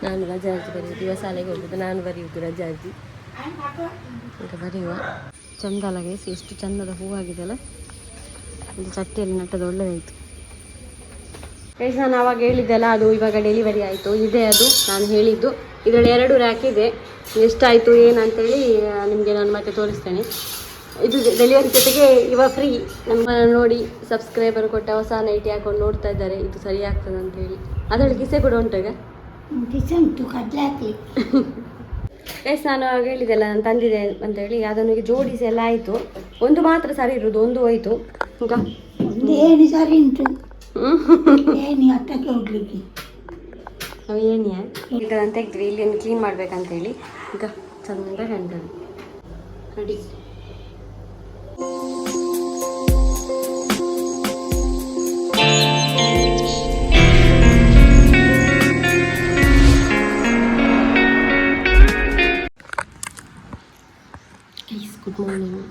ನಾನು ರಜೆ ಅರ್ಜಿ ಬರೆಯುವುದು. ಇವಾಗ ಶಾಲೆಗೆ ಹೋಗುದು, ನಾನು ಬರೆಯುವುದು ರಜೆ ಅರ್ಜಿ. ಈಗ ಬರೆಯುವ. ಚಂದ ಅಲ್ಲ ಗೈಸ್, ಎಷ್ಟು ಚಂದದ ಹೂವಾಗಿದೆ ಅಲ್ಲ. ಒಂದು ಚಟ್ಟಿಯಲ್ಲಿ ನಟ್ಟದು ಒಳ್ಳೆದಾಯಿತು ಗೈಸ್. ನಾನು ಆವಾಗ ಹೇಳಿದ್ದೆಲ್ಲ ಅದು ಇವಾಗ ಡೆಲಿವರಿ ಆಯಿತು. ಇದೆ ಅದು ನಾನು ಹೇಳಿದ್ದು. ಇದರಲ್ಲಿ 2 ರ್ಯಾಕ್ ಇದೆ. ಎಷ್ಟಾಯಿತು ಏನಂತೇಳಿ ನಿಮಗೆ ನಾನು ಮತ್ತೆ ತೋರಿಸ್ತೇನೆ. ಇದು ಡೆಲಿವರಿ ಜೊತೆಗೆ ಇವಾಗ ಫ್ರೀ. ನಮ್ಮ ನೋಡಿ ಸಬ್ಸ್ಕ್ರೈಬರ್ ಕೊಟ್ಟ ಹೊಸ ನೈಟಿ ಹಾಕೊಂಡು ನೋಡ್ತಾ ಇದ್ದಾರೆ, ಇದು ಸರಿ ಆಗ್ತದೆ ಅಂತೇಳಿ. ಅದರಲ್ಲಿ ಕಿಸೆ ಕೂಡ ಉಂಟು ಈಗ. ಕಿಸೆ ಉಂಟು, ಕಡ್ಲೆ ಹಾಕಿ ಗೈಸ್. ನಾನು ಆವಾಗ ಹೇಳಿದ್ದೆಲ್ಲ ನಾನು ತಂದಿದೆ ಅಂತೇಳಿ. ಅದನ್ನು ಈಗ ಜೋಡಿಸಿ ಎಲ್ಲ ಆಯಿತು. ಒಂದು ಮಾತ್ರ ಸರಿ ಇರೋದು, ಒಂದು ಹೋಯ್ತು. ಈಗ ಏಣಿ ಸರಿ ಉಂಟು, ಏಣಿ ಹತ್ತಕ್ಕೆ ಹೋಗ್ಲಿಕ್ಕೆ ಏನಿಯ ಈಗ ನಾನು ತೆಗ್ದ್ವಿ. ಇಲ್ಲಿ ಒಂದು ಕ್ಲೀನ್ ಮಾಡ್ಬೇಕಂತೇಳಿ. ಈಗ ಚಂದ ಕಾಣ್ತದೆ ನೋಡಿ. Good morning.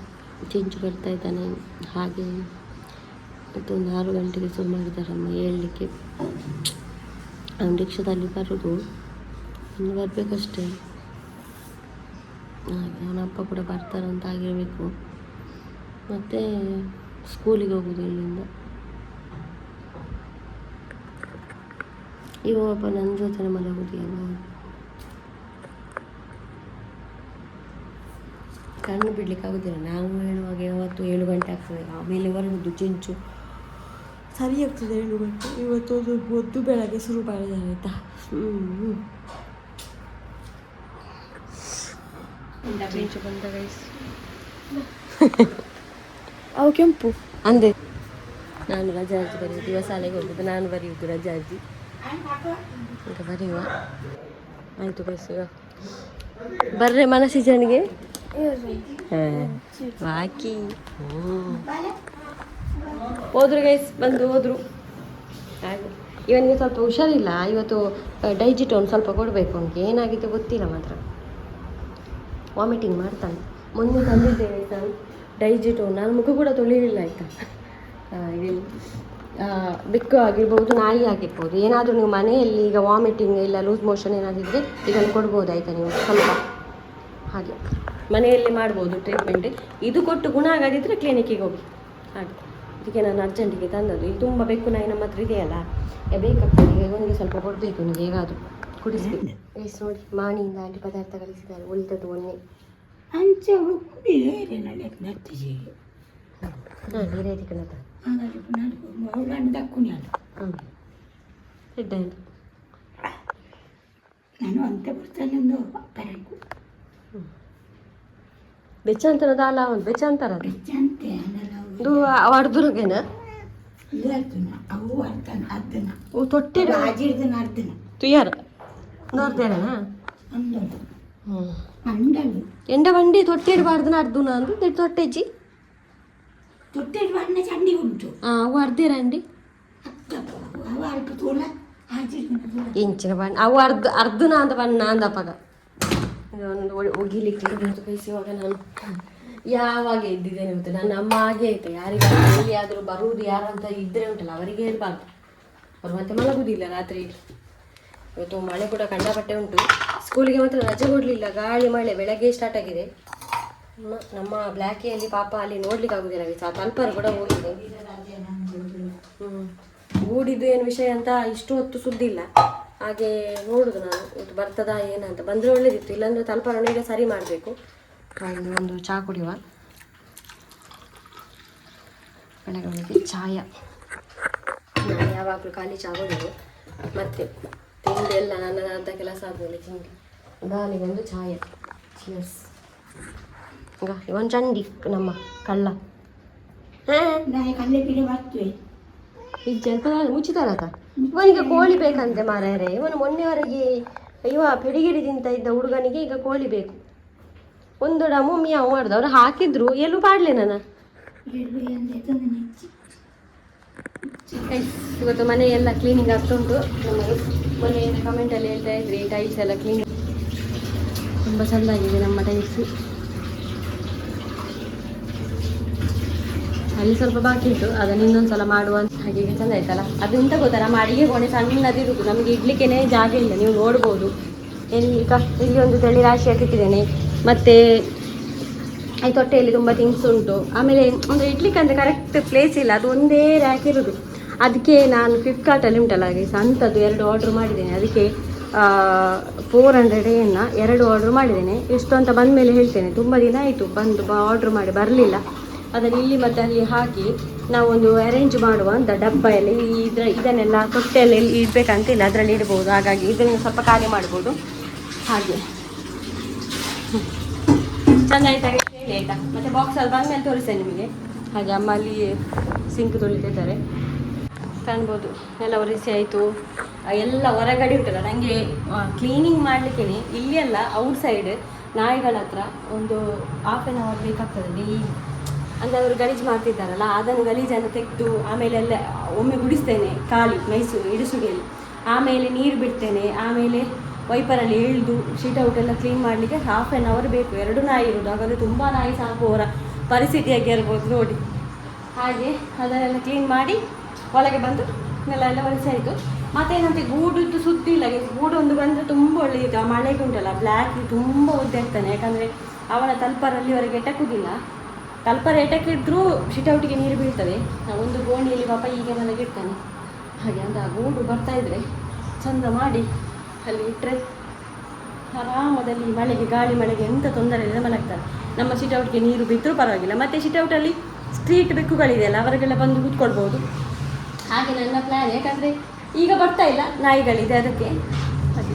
ಚೆಂಚು ಬರ್ತಾ ಇದ್ದಾನೆ. ಹಾಗೆ ಮತ್ತೊಂದು 6 ಗಂಟೆಗೆ ಶುರು ಮಾಡಿದ್ದಾರಮ್ಮ ಹೇಳಲಿಕ್ಕೆ. ಅವ್ನು ರಿಕ್ಷಾದಲ್ಲಿ ಬರೋದು, ಇನ್ನು ಬರಬೇಕಷ್ಟೇ. ಹಾಗೆ ಅವನ ಅಪ್ಪ ಕೂಡ ಬರ್ತಾರಂತ ಆಗಿರಬೇಕು. ಮತ್ತು ಸ್ಕೂಲಿಗೆ ಹೋಗೋದು ಇಲ್ಲಿಂದ. ಇವಪ್ಪ ನನ್ನ ಜೊತೆ ಮಲಗೋದು. ಕಣ್ಣು ಬಿಡ್ಲಿಕ್ಕೆ ಆಗೋದಿಲ್ಲ. ನಾನು ಹೇಳುವಾಗ ಯಾವತ್ತು 7 ಗಂಟೆ ಆಗ್ತದೆ, ಆಮೇಲೆ ಬರೋದು ಚೆಂಚು ಸರಿ ಆಗ್ತದೆ 7 ಗಂಟೆ. ಇವತ್ತು ಒಂದು ಬೆಳಗ್ಗೆ ಶುರು ಮಾಡಿದ್ದಾರೆ ಆಯಿತಾ. ಚೆಂಚು ಬಂದ ಗೈಸ್. ಅವು ಕೆಂಪು ಅಂದೆ. ನಾನು ರಜೆ ಅರ್ಜಿ ಬರೆಯುವುದು. ಇವಾಗ ಶಾಲೆಗೆ ಹೋಗುದು, ನಾನು ಬರೆಯುವುದು ರಜೆ ಅರ್ಜಿ. ಈಗ ಬರೆಯುವ ಆಯಿತು ಗೈಸ್. ಈಗ ಬರ್ರೆ ಮನಸ್ಸಿಜನಿಗೆ ಬಾಕಿ ಹೋದ್ರು ಗೈಸ್. ಬಂದು ಹೋದ್ರು. ಹಾಗೆ ಇವನಿಗೆ ಸ್ವಲ್ಪ ಹುಷಾರಿಲ್ಲ ಇವತ್ತು. ಡೈಜಿಟೋನ್ ಸ್ವಲ್ಪ ಕೊಡಬೇಕು. ಅವನಿಗೆ ಏನಾಗಿತ್ತು ಗೊತ್ತಿಲ್ಲ, ಮಾತ್ರ ವಾಮಿಟಿಂಗ್ ಮಾಡ್ತಾನೆ. ಮೊನ್ನೆ ತಂದಿದ್ದೇವೆ ನಾನು ಡೈಜಿಟೋನ್. ನಾನು ಮುಖ ಕೂಡ ತೊಳಿಲಿಲ್ಲ ಆಯಿತಾ. ಬೆಕ್ಕು ಆಗಿರ್ಬೋದು, ನಾಯಿ ಆಗಿರ್ಬೋದು, ಏನಾದರೂ ನೀವು ಮನೆಯಲ್ಲಿ ಈಗ ವಾಮಿಟಿಂಗ್ ಇಲ್ಲ ಲೂಸ್ ಮೋಷನ್ ಏನಾದಿದ್ರೆ ಇದನ್ನು ಕೊಡ್ಬೋದು ಆಯಿತಾ. ನೀವು ಸ್ವಲ್ಪ ಹಾಗೆ ಮನೆಯಲ್ಲೇ ಮಾಡ್ಬೋದು ಟ್ರೀಟ್ಮೆಂಟ್. ಇದು ಕೊಟ್ಟು ಗುಣ ಆಗದಿದ್ದರೆ ಕ್ಲಿನಿಕ್ಕಿಗೆ ಹೋಗಿ. ಹಾಗೆ ಇದಕ್ಕೆ ನಾನು ಅರ್ಜೆಂಟಿಗೆ ತಂದದ್ದು. ಇದು ತುಂಬ ಬೆಕ್ಕು ನಾಯಿ ನಮ್ಮ ಹತ್ರ ಇದೆಯಲ್ಲ, ಬೇಕಾಗ್ತದೆ. ಈಗ ಇವನಿಗೆ ಸ್ವಲ್ಪ ಕೊಡಬೇಕು, ನನಗೆ ಹೇಗಾದರೂ ಕುಡಿಸ್ಬೇಕು. ಎಸ್ ನೋಡಿ, ಮಾಣಿಯಿಂದ ಅಲ್ಲಿ ಪದಾರ್ಥ ಕಳಿಸಿದ್ದಾರೆ. ಉಳಿದದ್ದು ಒನ್ನೆ ಅಂಚ ನೀರೇ ಕಣತ ನಾನು ಅಂತ ಬರ್ತಾನೆ ಒಂದು ಪರಕು ಬೆಚ್ಚಂತರದ ಅಲ್ಲ. ಒಂದು ಬೆಚ್ಚಂತರ ಬೆಚ್ಚಂತೆ ಇದು ಅರ್ಧನಗೇನ ಇದು ಅರ್ಧನ ಅವು ಅರ್ಧನ ಅರ್ಧನ ಓ ತೊಟ್ಟೆ ಆಜಿರ್ದನ ಅರ್ಧನ ತುಯ್ಯಾರ ನೋಡ್ತೇನ ಅಂದಳು ಅಂದಳು ಎಂಡ ಬಂಡಿ ತೊಟ್ಟೆ ಇಡಬಾರ್ದನ ಅರ್ಧನ ಅಂದ್ರೆ ತೊಟ್ಟೆಜ್ಜಿ ತೊಟ್ಟೆ ಬಣ್ಣ ಚಂಡಿ ಉಂಟು. ಅವು ಅರ್ಧೇರಂಡಿ ಅವು ಅಲ್ಪ ತೋಳ ಇಂಚಿನ ಬಣ್ಣ ಅವು ಅರ್ಧನ ಅಂತ ಬಣ್ಣ ಅಂದಪ್ಪಗ. ಒಂದು ಒಗಿಲಿಕ್ಕೆ ಕೈಸಿವಾಗ ನಾನು ಯಾವಾಗ ಎದ್ದಿದ್ದೇನೆ ಗೊತ್ತು. ನನ್ನ ಅಮ್ಮ ಹಾಗೆ ಆಯ್ತು. ಯಾರಿಗಾದ್ರೂ ಎಲ್ಲಿಯಾದರೂ ಬರುವುದು ಯಾರಂತ ಇದ್ದರೆ ಉಂಟಲ್ಲ ಅವರಿಗೆ ಹೇಳ್ಬಾರ್ದು. ಅವ್ರು ಮತ್ತೆ ಮಲಗುವುದಿಲ್ಲ ರಾತ್ರಿ. ಇವತ್ತು ಮಳೆ ಕೂಡ ಕಂಡಪಟ್ಟೆ ಉಂಟು. ಸ್ಕೂಲಿಗೆ ಮಾತ್ರ ರಜೆ ಕೊಡಲಿಲ್ಲ, ಗಾಳಿ ಮಳೆ ಬೆಳಗ್ಗೆ ಸ್ಟಾರ್ಟ್ ಆಗಿದೆ. ನಮ್ಮ ಬ್ಲ್ಯಾಕಿಯಲ್ಲಿ ಪಾಪ ಅಲ್ಲಿ ನೋಡ್ಲಿಕ್ಕೆ ಆಗುದಿಲ್ಲ. ತಲ್ಪರು ಕೂಡ ಹೋಗಿದೆ. ಗೂಡಿದ್ದು ಏನು ವಿಷಯ ಅಂತ ಇಷ್ಟು ಹೊತ್ತು ಸುದ್ದಿ ಇಲ್ಲ. ಹಾಗೆ ನೋಡುದು ನಾನು ಇವತ್ತು ಬರ್ತದಾ ಏನಂತ. ಬಂದರೆ ಒಳ್ಳೇದಿತ್ತು, ಇಲ್ಲಾಂದರೆ ತಲ್ಪರನ್ನು ಈಗ ಸರಿ ಮಾಡಬೇಕು. ಹಾಗೆ ಒಂದು ಚಹಾ ಕುಡಿಯುವ. ಬೆಳಗ್ಗೆ ಚಾಯ ನಾನು ಯಾವಾಗಲೂ ಖಾಲಿ ಚಹಾ ಕುಡಿಯೋದು. ಮತ್ತೆ ತಿಂಡಿ ಎಲ್ಲ ನನ್ನ ಅರ್ಧ ಕೆಲಸ ಆದಮೇಲೆ ತಿಂಡಿ. ನಾನಿಗೊಂದು ಚಾಯ. ಚಿಯರ್ಸ್. ಈಗ ಇವನ್ ಚಂಡಿ ನಮ್ಮ ಕಳ್ಳ. ಕಲ್ಲೆ ಗಿಡ ಬರ್ತವೆ ಇಜ್ಜಂತ ಮುಚ್ಚಿತಾರತ. ಇವನಿಗೆ ಕೋಳಿ ಬೇಕಂತೆ ಮಾರಾಯರೆ. ಇವನು ಮೊನ್ನೆವರೆಗೆ ಪೆಡಿಗಿರಿ ತಿಂತ ಇದ್ದ ಹುಡುಗನಿಗೆ ಈಗ ಕೋಳಿ ಬೇಕು. ಒಂದು ಡಮು ಮಿಯಾವು ಮಾಡುದು. ಅವ್ರು ಹಾಕಿದ್ರು ಎಲ್ಲೂ ಪಾಡ್ಲೆ ನಾನು. ಇವತ್ತು ಮನೆ ಎಲ್ಲ ಕ್ಲೀನಿಂಗ್ ಆಗ್ತಾ ಉಂಟು ನಮಗೆ. ಮೊನ್ನೆ ಕಮೆಂಟಲ್ಲಿ ಹೇಳ್ತಾ ಇದ್ರಿ ಟೈಲ್ಸ್ ಎಲ್ಲ ಕ್ಲೀನ್ ತುಂಬ ಚೆಂದಾಗಿದೆ ನಮ್ಮ ಟೈಲ್ಸ್. ಅಲ್ಲಿ ಸ್ವಲ್ಪ ಬಾಕಿ ಇತ್ತು, ಅದನ್ನು ಇನ್ನೊಂದು ಸಲ ಮಾಡುವ. ಹಾಗೆ ಈಗ ಚೆಂದ ಆಯ್ತಲ್ಲ. ಅದು ಎಂತ ಗೊತ್ತಾ, ನಮ್ಮ ಅಡಿಗೆ ಕೋಣೆ ಸಣ್ಣದಿರುವುದು, ನಮಗೆ ಇಡ್ಲಿಕ್ಕೇನೆ ಜಾಗ ಇಲ್ಲ. ನೀವು ನೋಡ್ಬೋದು ಇಲ್ಲಿ ಒಂದು ತಳಿ ರಾಶಿ ಹಾಕಿಟ್ಟಿದ್ದೇನೆ. ಮತ್ತು ಈ ತೊಟ್ಟೆಯಲ್ಲಿ ತುಂಬ ಥಿಂಗ್ಸ್ ಉಂಟು. ಆಮೇಲೆ ಅಂದರೆ ಇಡ್ಲಿಕ್ಕೆ ಅಂದರೆ ಕರೆಕ್ಟ್ ಪ್ಲೇಸ್ ಇಲ್ಲ, ಅದು ಒಂದೇ ರ್ಯಾಕ್ ಇರೋದು. ಅದಕ್ಕೆ ನಾನು ಫ್ಲಿಪ್ಕಾರ್ಟಲ್ಲಿ ಉಂಟಲ್ಲ ಹಾಗೆ ಅಂಥದ್ದು 2 ಆರ್ಡ್ರ್ ಮಾಡಿದ್ದೇನೆ. ಅದಕ್ಕೆ 400 ಏನು 2 ಆರ್ಡ್ರ್ ಮಾಡಿದ್ದೇನೆ. ಎಷ್ಟು ಅಂತ ಬಂದ ಮೇಲೆ ಹೇಳ್ತೇನೆ. ತುಂಬ ದಿನ ಆಯಿತು ಬಂದು ಆರ್ಡ್ರ್ ಮಾಡಿ ಬರಲಿಲ್ಲ. ಅದನ್ನು ಇಲ್ಲಿ ಮತ್ತು ಅಲ್ಲಿ ಹಾಕಿ ನಾವೊಂದು ಅರೇಂಜ್ ಮಾಡುವ ಅಂತ ಡಬ್ಬೆಯಲ್ಲಿ ಇದನ್ನೆಲ್ಲ ತೊಟ್ಟೆಯಲ್ಲಿ ಇಡಬೇಕಂತಿಲ್ಲ, ಅದರಲ್ಲಿ ಇಡ್ಬೋದು. ಹಾಗಾಗಿ ಇದನ್ನು ಸ್ವಲ್ಪ ಖಾಲಿ ಮಾಡ್ಬೋದು. ಹಾಗೆ ಚೆಂದ ಆಯ್ತಾಗ ಹೇಳಿ ಆಯಿತಾ. ಮತ್ತು ಬಾಕ್ಸಲ್ಲಿ ಬಂದಮೇಲೆ ತೋರಿಸ್ತೇನೆ ನಿಮಗೆ. ಹಾಗೆ ಅಮ್ಮ ಅಲ್ಲಿ ಸಿಂಕ್ ತೊಳಿತಿದ್ದಾರೆ ಕಾಣ್ಬೋದು. ಎಲ್ಲ ಒರೆಸಿ ಆಯಿತು. ಎಲ್ಲ ಹೊರಗಡೆ ಉಂಟಲ್ಲ, ನನಗೆ ಕ್ಲೀನಿಂಗ್ ಮಾಡಲಿಕ್ಕೆ ಇಲ್ಲಿ ಎಲ್ಲ ಔಟ್ಸೈಡ್ ನಾಯಿಗಳ ಹತ್ರ ಒಂದು 1/2 hour ಬೇಕಾಗ್ತದೆ ಡೈಲಿ. ಅಂದರೆ ಅವರು ಗಲೀಜು ಮಾಡ್ತಿದ್ದಾರಲ್ಲ, ಅದನ್ನು ಗಲೀಜನ್ನು ತೆಗೆದು ಆಮೇಲೆ ಎಲ್ಲ ಒಮ್ಮೆ ಗುಡಿಸ್ತೇನೆ ಖಾಲಿ ಮೈಸೂರು ಇಡಿಸುಗೆಯಲ್ಲಿ. ಆಮೇಲೆ ನೀರು ಬಿಡ್ತೇನೆ. ಆಮೇಲೆ ವೈಪರಲ್ಲಿ ಎಳೆದು ಶೀಟ್ ಔಟ್ ಎಲ್ಲ ಕ್ಲೀನ್ ಮಾಡಲಿಕ್ಕೆ 1/2 hour ಬೇಕು. 2 ನಾಯಿ ಇರೋದು, ಹಾಗಾದರೆ ತುಂಬ ನಾಯಿ ಸಾಕುವವರ ಪರಿಸ್ಥಿತಿಯಾಗಿ ಇರ್ಬೋದು ನೋಡಿ. ಹಾಗೆ ಅದನ್ನೆಲ್ಲ ಕ್ಲೀನ್ ಮಾಡಿ ಒಳಗೆ ಬಂದು ಎಲ್ಲ ಒರೆಸಿ ಆಯಿತು. ಮತ್ತೇನಂತೆ ಗೂಡುದ್ದು ಸುದ್ದಿ ಇಲ್ಲ. ಗೂಡು ಒಂದು ಬಂದರೆ ತುಂಬ ಒಳ್ಳೆಯದು. ಆ ಮಳೆಗೆ ಉಂಟಲ್ಲ ಬ್ಲ್ಯಾಕ್ ತುಂಬ ಒದ್ದೆ ಆಗ್ತಾನೆ. ಯಾಕಂದರೆ ಅವನ ತಲ್ಪರಲ್ಲಿವರೆಗೆ ಎಟಕುವುದಿಲ್ಲ. ತಲ್ಪರ ಎಟಕಿದ್ರೂ ಶಿಟೌಟಿಗೆ ನೀರು ಬೀಳ್ತದೆ. ಒಂದು ಗೋಣಿಯಲ್ಲಿ ಪಾಪ ಈಗ ಮಲಗಿರ್ತಾನೆ. ಹಾಗೆ ಅಂತ ಆ ಗೂಡು ಬರ್ತಾಯಿದ್ರೆ ಚಂದ ಮಾಡಿ ಅಲ್ಲಿ ಇಟ್ಟರೆ ಆರಾಮದಲ್ಲಿ ಮಳೆಗೆ ಗಾಳಿ ಮಳೆಗೆ ಎಂಥ ತೊಂದರೆ ಇಲ್ಲ ಮಲಗ್ತಾರೆ. ನಮ್ಮ ಶಿಟೌಟ್ಗೆ ನೀರು ಬಿದ್ದರೂ ಪರವಾಗಿಲ್ಲ. ಮತ್ತು ಶಿಟೌಟಲ್ಲಿ ಸ್ಟ್ರೀಟ್ ಬೆಕ್ಕುಗಳಿದೆಯಲ್ಲ, ಅವರಿಗೆಲ್ಲ ಬಂದು ಕೂತ್ಕೊಳ್ಬೋದು. ಹಾಗೆ ನನ್ನ ಪ್ಲ್ಯಾನ್. ಯಾಕಂದರೆ ಈಗ ಬರ್ತಾ ಇಲ್ಲ, ನಾಯಿಗಳಿದೆ ಅದಕ್ಕೆ. ಹಾಗೆ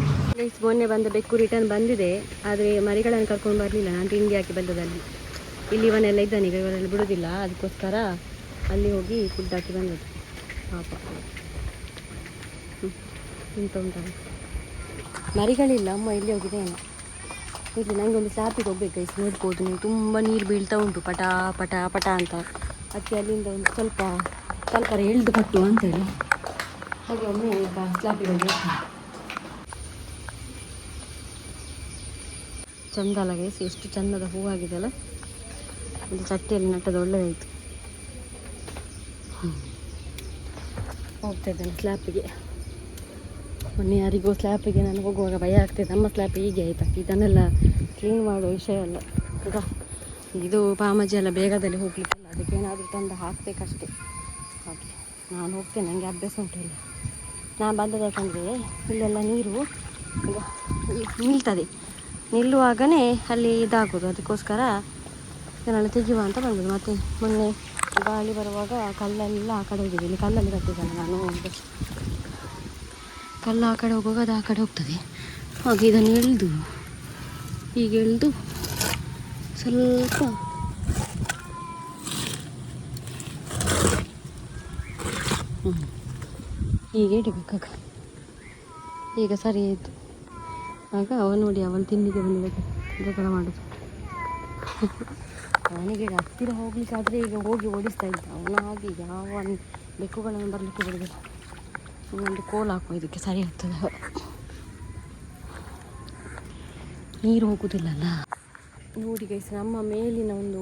ಮೊನ್ನೆ ಬಂದ ಬೆಕ್ಕು ರಿಟರ್ನ್ ಬಂದಿದೆ. ಆದರೆ ಮರಿಗಳನ್ನು ಕರ್ಕೊಂಡು ಬರಲಿಲ್ಲ. ನಾನು ತಿಂಡಿ ಹಾಕಿ ಬಂದದಲ್ಲಿ. ಇಲ್ಲಿ ಇವನೆಲ್ಲ ಇದ್ದಾನೆ, ಈಗ ಇವರೆಲ್ಲ ಬಿಡೋದಿಲ್ಲ. ಅದಕ್ಕೋಸ್ಕರ ಅಲ್ಲಿ ಹೋಗಿ ಫುಡ್ ಹಾಕಿ ಬಂದದ್ದು ಪಾಪ. ಇಂತ ಉಂಟಲ್ಲ ಮರಿಗಳಿಲ್ಲ. ಅಮ್ಮ ಇಲ್ಲಿ ಹೋಗಿದೆ ಏನು ಇಲ್ಲಿ. ನನಗೆ ಒಂದು ಸ್ಲಾಪಿಗೆ ಹೋಗ್ಬೇಕು. ನೋಡ್ಬೋದು ನೀವು, ತುಂಬ ನೀರು ಬೀಳ್ತಾ ಉಂಟು ಪಟ ಪಟ ಪಟ ಅಂತ. ಅದಕ್ಕೆ ಅಲ್ಲಿಂದ ಒಂದು ಸ್ವಲ್ಪ ಎಳ್ದು ಕಟ್ಟುವ ಅಂತೇಳಿ ಹಾಗೆ ಒಮ್ಮೆ ಸ್ಲಾಪಿಗೆ ಹೋಗಿ ಚಂದ ಅಲ್ಲ ಗೈಸ್, ಎಷ್ಟು ಚಂದದ ಹೂವಾಗಿದೆಯಲ್ಲ. ಒಂದು ಚಟ್ಟಿಯಲ್ಲಿ ನಟ್ಟದು ಒಳ್ಳೆದಾಯಿತು. ಹೋಗ್ತಾ ಇದ್ದೇನೆ ಸ್ಲ್ಯಾಪಿಗೆ. ಮೊನ್ನೆ ಯಾರಿಗೂ ಸ್ಲ್ಯಾಪಿಗೆ ನಾನು ಹೋಗುವಾಗ ಭಯ ಆಗ್ತದೆ. ನಮ್ಮ ಸ್ಲ್ಯಾಪ್ ಹೀಗೆ ಆಯಿತಾ, ಇದನ್ನೆಲ್ಲ ಕ್ಲೀನ್ ಮಾಡೋ ವಿಷಯ ಅಲ್ಲ ಈಗ. ಇದು ಪಾಮಜಿ ಎಲ್ಲ ಬೇಗದಲ್ಲಿ ಹೋಗ್ಲಿಕ್ಕಿಲ್ಲ, ಅದಕ್ಕೆ ಏನಾದರೂ ತಂದು ಹಾಕಬೇಕಷ್ಟೇ. ಹಾಗೆ ನಾನು ಹೋಗ್ತೇನೆ, ನನಗೆ ಅಭ್ಯಾಸ ಉಂಟು. ಇಲ್ಲ ನಾನು ಬಂದದ್ದು ಯಾಕಂದರೆ ಇಲ್ಲೆಲ್ಲ ನೀರು ಈಗ ನಿಲ್ತದೆ. ನಿಲ್ಲುವಾಗಲೇ ಅಲ್ಲಿ ಇದಾಗೋದು. ಅದಕ್ಕೋಸ್ಕರ ಇದನ್ನೆಲ್ಲ ತೆಗೆಯುವ ಅಂತ ಬಂದದ್ದು. ಮತ್ತು ಮೊನ್ನೆ ಗಾಳಿ ಬರುವಾಗ ಕಲ್ಲೆಲ್ಲ ಆ ಕಡೆ ಹೋಗಿದೆ. ಇಲ್ಲಿ ಕಲ್ಲಲ್ಲಿ ಕಟ್ಟಿದ್ದಲ್ಲ ನಾನು. ಕಲ್ಲು ಆ ಕಡೆ ಹೋಗುವಾಗ ಅದು ಆ ಕಡೆ ಹೋಗ್ತದೆ. ಹಾಗೆ ಇದನ್ನು ಎಳೆದು ಹೀಗೆ ಎಳೆದು ಸ್ವಲ್ಪ ಹೀಗೆ ಇಡಬೇಕಾಗ ಈಗ ಸರಿ ಆಯಿತು. ಆಗ ಅವನು ನೋಡಿ ಅವಳು ತಿನ್ನಿಗೆ ಬಂದಿದ್ದಕ್ಕೆ ಜಗಳ ಮಾಡೋದು. ಅವನಿಗೆ ಹತ್ತಿರ ಹೋಗ್ಲಿಕ್ಕಾದರೆ ಈಗ ಹೋಗಿ ಓಡಿಸ್ತಾ ಇದ್ದ ಅವನು. ಹಾಗೆ ಯಾವ ಬೆಕ್ಕುಗಳನ್ನು ಬರಲಿಕ್ಕೆ ಬಿಡೋದಿಲ್ಲ. ಇನ್ನೊಂದು ಕೋಲ್ ಹಾಕುವ, ಇದಕ್ಕೆ ಸರಿ ಆಗ್ತದೆ. ನೀರು ಹೋಗುವುದಿಲ್ಲಲ್ಲ ನೋಡಿ ಗೈಸ್. ನಮ್ಮ ಮೇಲಿನ ಒಂದು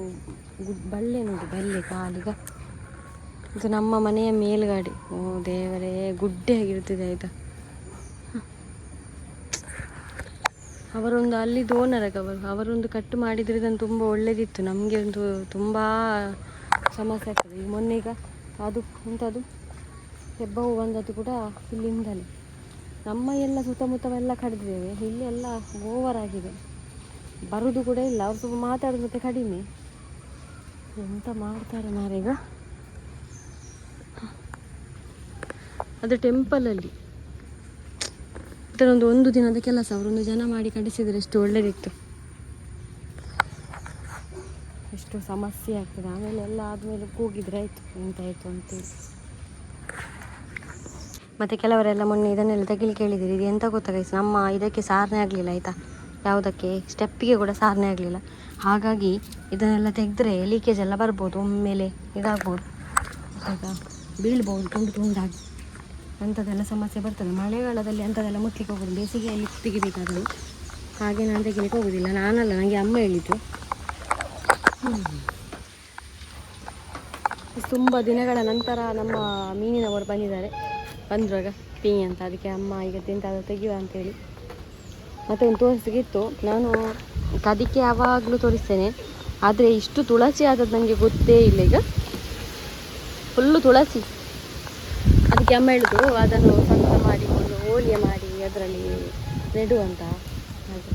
ಬಳ್ಳೆ ನೋಡಿ, ಬಳ್ಳೆ ಕಾಲಿಗ. ಇದು ನಮ್ಮ ಮನೆಯ ಮೇಲುಗಡೆ. ಓ ದೇವರೇ, ಗುಡ್ಡೆ ಆಗಿರ್ತದೆ ಆಯಿತಾ. ಅವರೊಂದು ಅಲ್ಲಿದ್ದು ಓನರಾಗ ಅವರೊಂದು ಕಟ್ಟು ಮಾಡಿದರೆ ಇದನ್ನು ತುಂಬ ಒಳ್ಳೆಯದಿತ್ತು. ನಮಗೆ ಒಂದು ತುಂಬ ಸಮಸ್ಯೆ ಆಗ್ತದೆ. ಈಗ ಮೊನ್ನೆ ಈಗ ಅದು ಎಂಥದ್ದು ಹೆಬ್ಬವು ಬಂದದ್ದು ಕೂಡ ಇಲ್ಲಿಂದಲೇ. ನಮ್ಮ ಎಲ್ಲ ಸುತ್ತಮುತ್ತವೆಲ್ಲ ಕಡಿದಿದ್ದೇವೆ, ಇಲ್ಲಿ ಎಲ್ಲ ಓವರ್ ಆಗಿದೆ. ಬರೋದು ಕೂಡ ಇಲ್ಲ. ಅವ್ರು ಸ್ವಲ್ಪ ಮಾತಾಡೋದು ಮತ್ತೆ ಕಡಿಮೆ. ಎಂತ ಮಾಡ್ತಾರೆ ಮಾರೀಗ. ಅದು ಟೆಂಪಲಲ್ಲಿ ಇದರೊಂದು ಒಂದು ದಿನದ ಕೆಲಸ. ಅವರೊಂದು ಜನ ಮಾಡಿ ಕಡಿಸಿದರೆ ಎಷ್ಟು ಒಳ್ಳೆಯದಿತ್ತು. ಎಷ್ಟು ಸಮಸ್ಯೆ ಆಗ್ತದೆ. ಆಮೇಲೆ ಎಲ್ಲ ಆದಮೇಲೆ ಕೂಗಿದ್ರೆ ಆಯಿತು ಎಂತಾಯಿತು ಅಂತೇಳಿ. ಮತ್ತು ಕೆಲವರೆಲ್ಲ ಮೊನ್ನೆ ಇದನ್ನೆಲ್ಲ ತೆಗಿಲಿಕ್ಕೆ ಹೇಳಿದ್ದೀರಿ. ಇದು ಎಂತ ಗೊತ್ತಾ ಗೈಸ್, ನಮ್ಮ ಇದಕ್ಕೆ ಸಾರನೇ ಆಗಲಿಲ್ಲ ಆಯಿತಾ. ಯಾವುದಕ್ಕೆ ಸ್ಟೆಪ್ಪಿಗೆ ಕೂಡ ಸಾರನೇ ಆಗಲಿಲ್ಲ. ಹಾಗಾಗಿ ಇದನ್ನೆಲ್ಲ ತೆಗೆದ್ರೆ ಲೀಕೇಜ್ ಎಲ್ಲ ಬರ್ಬೋದು, ಒಮ್ಮೆಲೆ ಇದಾಗ್ಬೋದು, ಆಗ ಬೀಳ್ಬೋದು ತುಂಡು ತುಂಡಾಗಿ. ಅಂಥದ್ದೆಲ್ಲ ಸಮಸ್ಯೆ ಬರ್ತದೆ. ಮಳೆಗಾಲದಲ್ಲಿ ಅಂಥದ್ದೆಲ್ಲ ಮುಟ್ಲಿಕ್ಕೆ ಹೋಗೋದು, ಬೇಸಿಗೆಯಲ್ಲಿ ತೆಗಿಬೇಕಾದ್ರೆ. ಹಾಗೆ ನಾನು ತೆಗಿಲಿಕ್ಕೆ ಹೋಗೋದಿಲ್ಲ. ನಾನಲ್ಲ, ನನಗೆ ಅಮ್ಮ ಹೇಳಿದ್ದು. ತುಂಬ ದಿನಗಳ ನಂತರ ನಮ್ಮ ಮೀನಿನವರು ಬಂದ್ರಾಗ ಪೀ ಅಂತ. ಅದಕ್ಕೆ ಅಮ್ಮ ಈಗ ತಿಂತಾದ ತೆಗಿಯುವ ಅಂತೇಳಿ ಮತ್ತೆ ಒಂದು ತೋರಿಸಿಗಿತ್ತು. ನಾನು ಅದಕ್ಕೆ ಯಾವಾಗಲೂ ತೋರಿಸ್ತೇನೆ, ಆದರೆ ಇಷ್ಟು ತುಳಸಿ ಆದದ್ದು ನನಗೆ ಗೊತ್ತೇ ಇಲ್ಲ. ಈಗ ಫುಲ್ಲು ತುಳಸಿ. ಅದಕ್ಕೆ ಅಮ್ಮ ಹೇಳಿದ್ರು ಅದನ್ನು ಸಂತ ಮಾಡಿಕೊಂಡು ಓಲಿಯ ಮಾಡಿ ಅದರಲ್ಲಿ ನೆಡುವಂತ. ಹಾಗೆ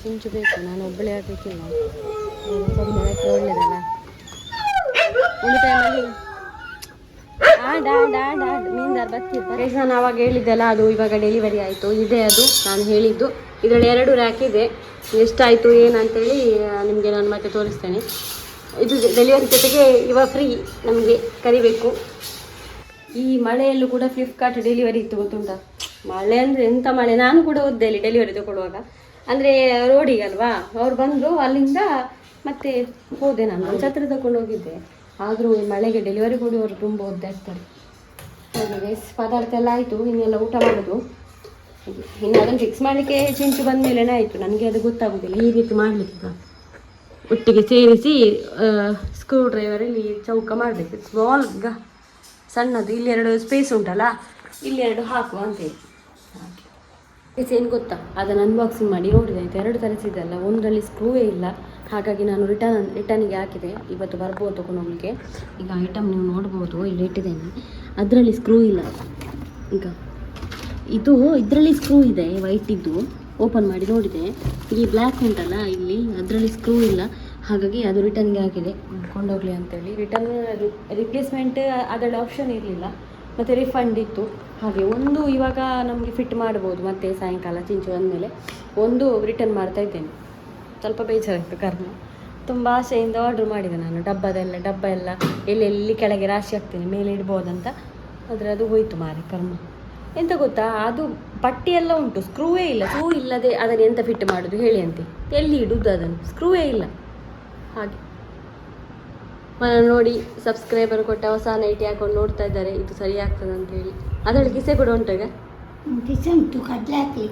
ಚಿಂಚು ಬೇಕು, ನಾನು ಒಬ್ಬಳೇ ಆಗಬೇಕಿಲ್ಲ, ನೆಡಕ್ಕೆ ಒಳ್ಳೆಯದಲ್ಲ. ಒಂದು ಟೈಮಲ್ಲಿ ಮೀನ್ದಾರ್ ಬರ್ತಿರ್ತಾರೆ. ನಾನು ಆವಾಗ ಹೇಳಿದ್ದೆಲ್ಲ ಅದು ಇವಾಗ ಡೆಲಿವರಿ ಆಯಿತು. ಇದೇ ಅದು ನಾನು ಹೇಳಿದ್ದು. ಇದರಲ್ಲಿ 2 ರ್ಯಾಕ್ ಇದೆ. ಎಷ್ಟಾಯಿತು ಏನಂತೇಳಿ ನಿಮಗೆ ನಾನು ಮತ್ತೆ ತೋರಿಸ್ತೇನೆ. ಇದು ಡೆಲಿವರಿ ಜೊತೆಗೆ ಇವಾಗ ಫ್ರೀ ನಮಗೆ ಕರಿಬೇಕು. ಈ ಮಳೆಯಲ್ಲೂ ಕೂಡ ಫ್ಲಿಪ್ಕಾರ್ಟ್ ಡೆಲಿವರಿ ಇತ್ತು, ಗೊತ್ತುಂಟಾ? ಮಳೆ ಅಂದರೆ ಎಂಥ ಮಳೆ. ನಾನು ಕೂಡ ಓದ್ದೆ ಇಲ್ಲಿ ಡೆಲಿವರಿ ತಗೊಳ್ಳುವಾಗ. ಅಂದರೆ ರೋಡಿಗಲ್ವಾ, ಅವ್ರು ಬಂದರು, ಅಲ್ಲಿಂದ ಮತ್ತೆ ಹೋದೆ. ನಾನು ಛತ್ರ ತಗೊಂಡು ಹೋಗಿದ್ದೆ. ಆದರೂ ಮಳೆಗೆ ಡೆಲಿವರಿ ಕೊಡುವವರು ತುಂಬ ಒದ್ದೆ ಆಗ್ತಾರೆ. ಹಾಗೆ ಪದಾರ್ಥ ಎಲ್ಲ ಆಯಿತು, ಇನ್ನೆಲ್ಲ ಊಟ ಮಾಡೋದು. ಇನ್ನು ಅದನ್ನು ಫಿಕ್ಸ್ ಮಾಡಲಿಕ್ಕೆ ಚಿಂಚು ಬಂದ ಮೇಲೇ ಆಯಿತು. ನನಗೆ ಅದು ಗೊತ್ತಾಗೋದಿಲ್ಲ ಈ ರೀತಿ ಮಾಡಲಿಕ್ಕೆ. ಒಟ್ಟಿಗೆ ಸೇರಿಸಿ ಸ್ಕ್ರೂ ಡ್ರೈವರಲ್ಲಿ ಚೌಕ ಮಾಡಬೇಕು. ಸ್ಮಾಲ್ ಸಣ್ಣದು, ಇಲ್ಲಿ 2 ಸ್ಪೇಸ್ ಉಂಟಲ್ಲ, ಇಲ್ಲಿ 2 ಹಾಕುವ ಅಂತೇಳಿ. ಏನು ಗೊತ್ತಾ, ಅದನ್ನು ಅನ್ಬಾಕ್ಸಿಂಗ್ ಮಾಡಿ ನೋಡಿದೆ ಆಯಿತು. 2 ತರಿಸಿದ್ದಲ್ಲ, ಒಂದರಲ್ಲಿ ಸ್ಕ್ರೂವೇ ಇಲ್ಲ. ಹಾಗಾಗಿ ನಾನು ರಿಟರ್ನಿಗೆ ಹಾಕಿದೆ. ಇವತ್ತು ಬರ್ಬೋದು ತಗೊಂಡು ಹೋಗ್ಲಿಕ್ಕೆ. ಈಗ ಐಟಮ್ ನೀವು ನೋಡ್ಬೋದು, ಇಲ್ಲಿ ಇಟ್ಟಿದ್ದೇನೆ. ಅದರಲ್ಲಿ ಸ್ಕ್ರೂ ಇಲ್ಲ. ಈಗ ಇದರಲ್ಲಿ ಸ್ಕ್ರೂ ಇದೆ, ವೈಟಿದ್ದು. ಓಪನ್ ಮಾಡಿ ನೋಡಿದೆ, ಈ ಬ್ಲ್ಯಾಕ್ ಉಂಟಲ್ಲ ಇಲ್ಲಿ, ಅದರಲ್ಲಿ ಸ್ಕ್ರೂ ಇಲ್ಲ. ಹಾಗಾಗಿ ಅದು ರಿಟರ್ನ್ಗೆ ಹಾಕಿದೆ, ಕೊಂಡೋಗ್ಲಿ ಅಂತೇಳಿ. ರಿಟರ್ನ್ ರಿಪ್ಲೇಸ್ಮೆಂಟ್ ಅದರಲ್ಲಿ ಆಪ್ಷನ್ ಇರಲಿಲ್ಲ, ಮತ್ತು ರಿಫಂಡ್ ಇತ್ತು. ಹಾಗೆ ಒಂದು ಇವಾಗ ನಮಗೆ ಫಿಟ್ ಮಾಡ್ಬೋದು. ಮತ್ತೆ ಸಾಯಂಕಾಲ ಚಿಂಚು ಅಂದಮೇಲೆ ಒಂದು ರಿಟರ್ನ್ ಮಾಡ್ತಾ ಇದ್ದೇನೆ. ಸ್ವಲ್ಪ ಬೇಜಾರಾಯಿತು, ಕಾರಣ ತುಂಬ ಆಸೆಯಿಂದ ಆರ್ಡ್ರ್ ಮಾಡಿದೆ ನಾನು. ಡಬ್ಬ ಎಲ್ಲ ಎಲ್ಲೆಲ್ಲಿ ಕೆಳಗೆ ರಾಶಿ ಹಾಕ್ತೀನಿ, ಮೇಲೆ ಇಡ್ಬೋದಂತ. ಆದರೆ ಅದು ಹೋಯಿತು ಮಾರೆ ಕರ್ಮ. ಎಂತ ಗೊತ್ತಾ, ಅದು ಪಟ್ಟಿಯೆಲ್ಲ ಉಂಟು, ಸ್ಕ್ರೂವೇ ಇಲ್ಲ. ಸ್ಕ್ರೂ ಇಲ್ಲದೆ ಅದನ್ನು ಎಂತ ಫಿಟ್ ಮಾಡೋದು ಹೇಳಿ ಅಂತೆ. ಎಲ್ಲಿ ಇಡುವುದು ಅದನ್ನು, ಸ್ಕ್ರೂವೇ ಇಲ್ಲ. ಹಾಗೆ ನೋಡಿ ಸಬ್ಸ್ಕ್ರೈಬರ್ ಕೊಟ್ಟ ಹೊಸ ನೈಟಿ ಹಾಕೊಂಡು ನೋಡ್ತಾ ಇದ್ದಾರೆ, ಇದು ಸರಿ ಆಗ್ತದೆ ಅಂತ ಹೇಳಿ. ಅದರಲ್ಲಿ ಕಿಸೆ ಕೂಡ ಉಂಟು. ಈಗ ಕಿಸೆ ಉಂಟು, ಕಡ್ಲೆ ಹಾಕಿ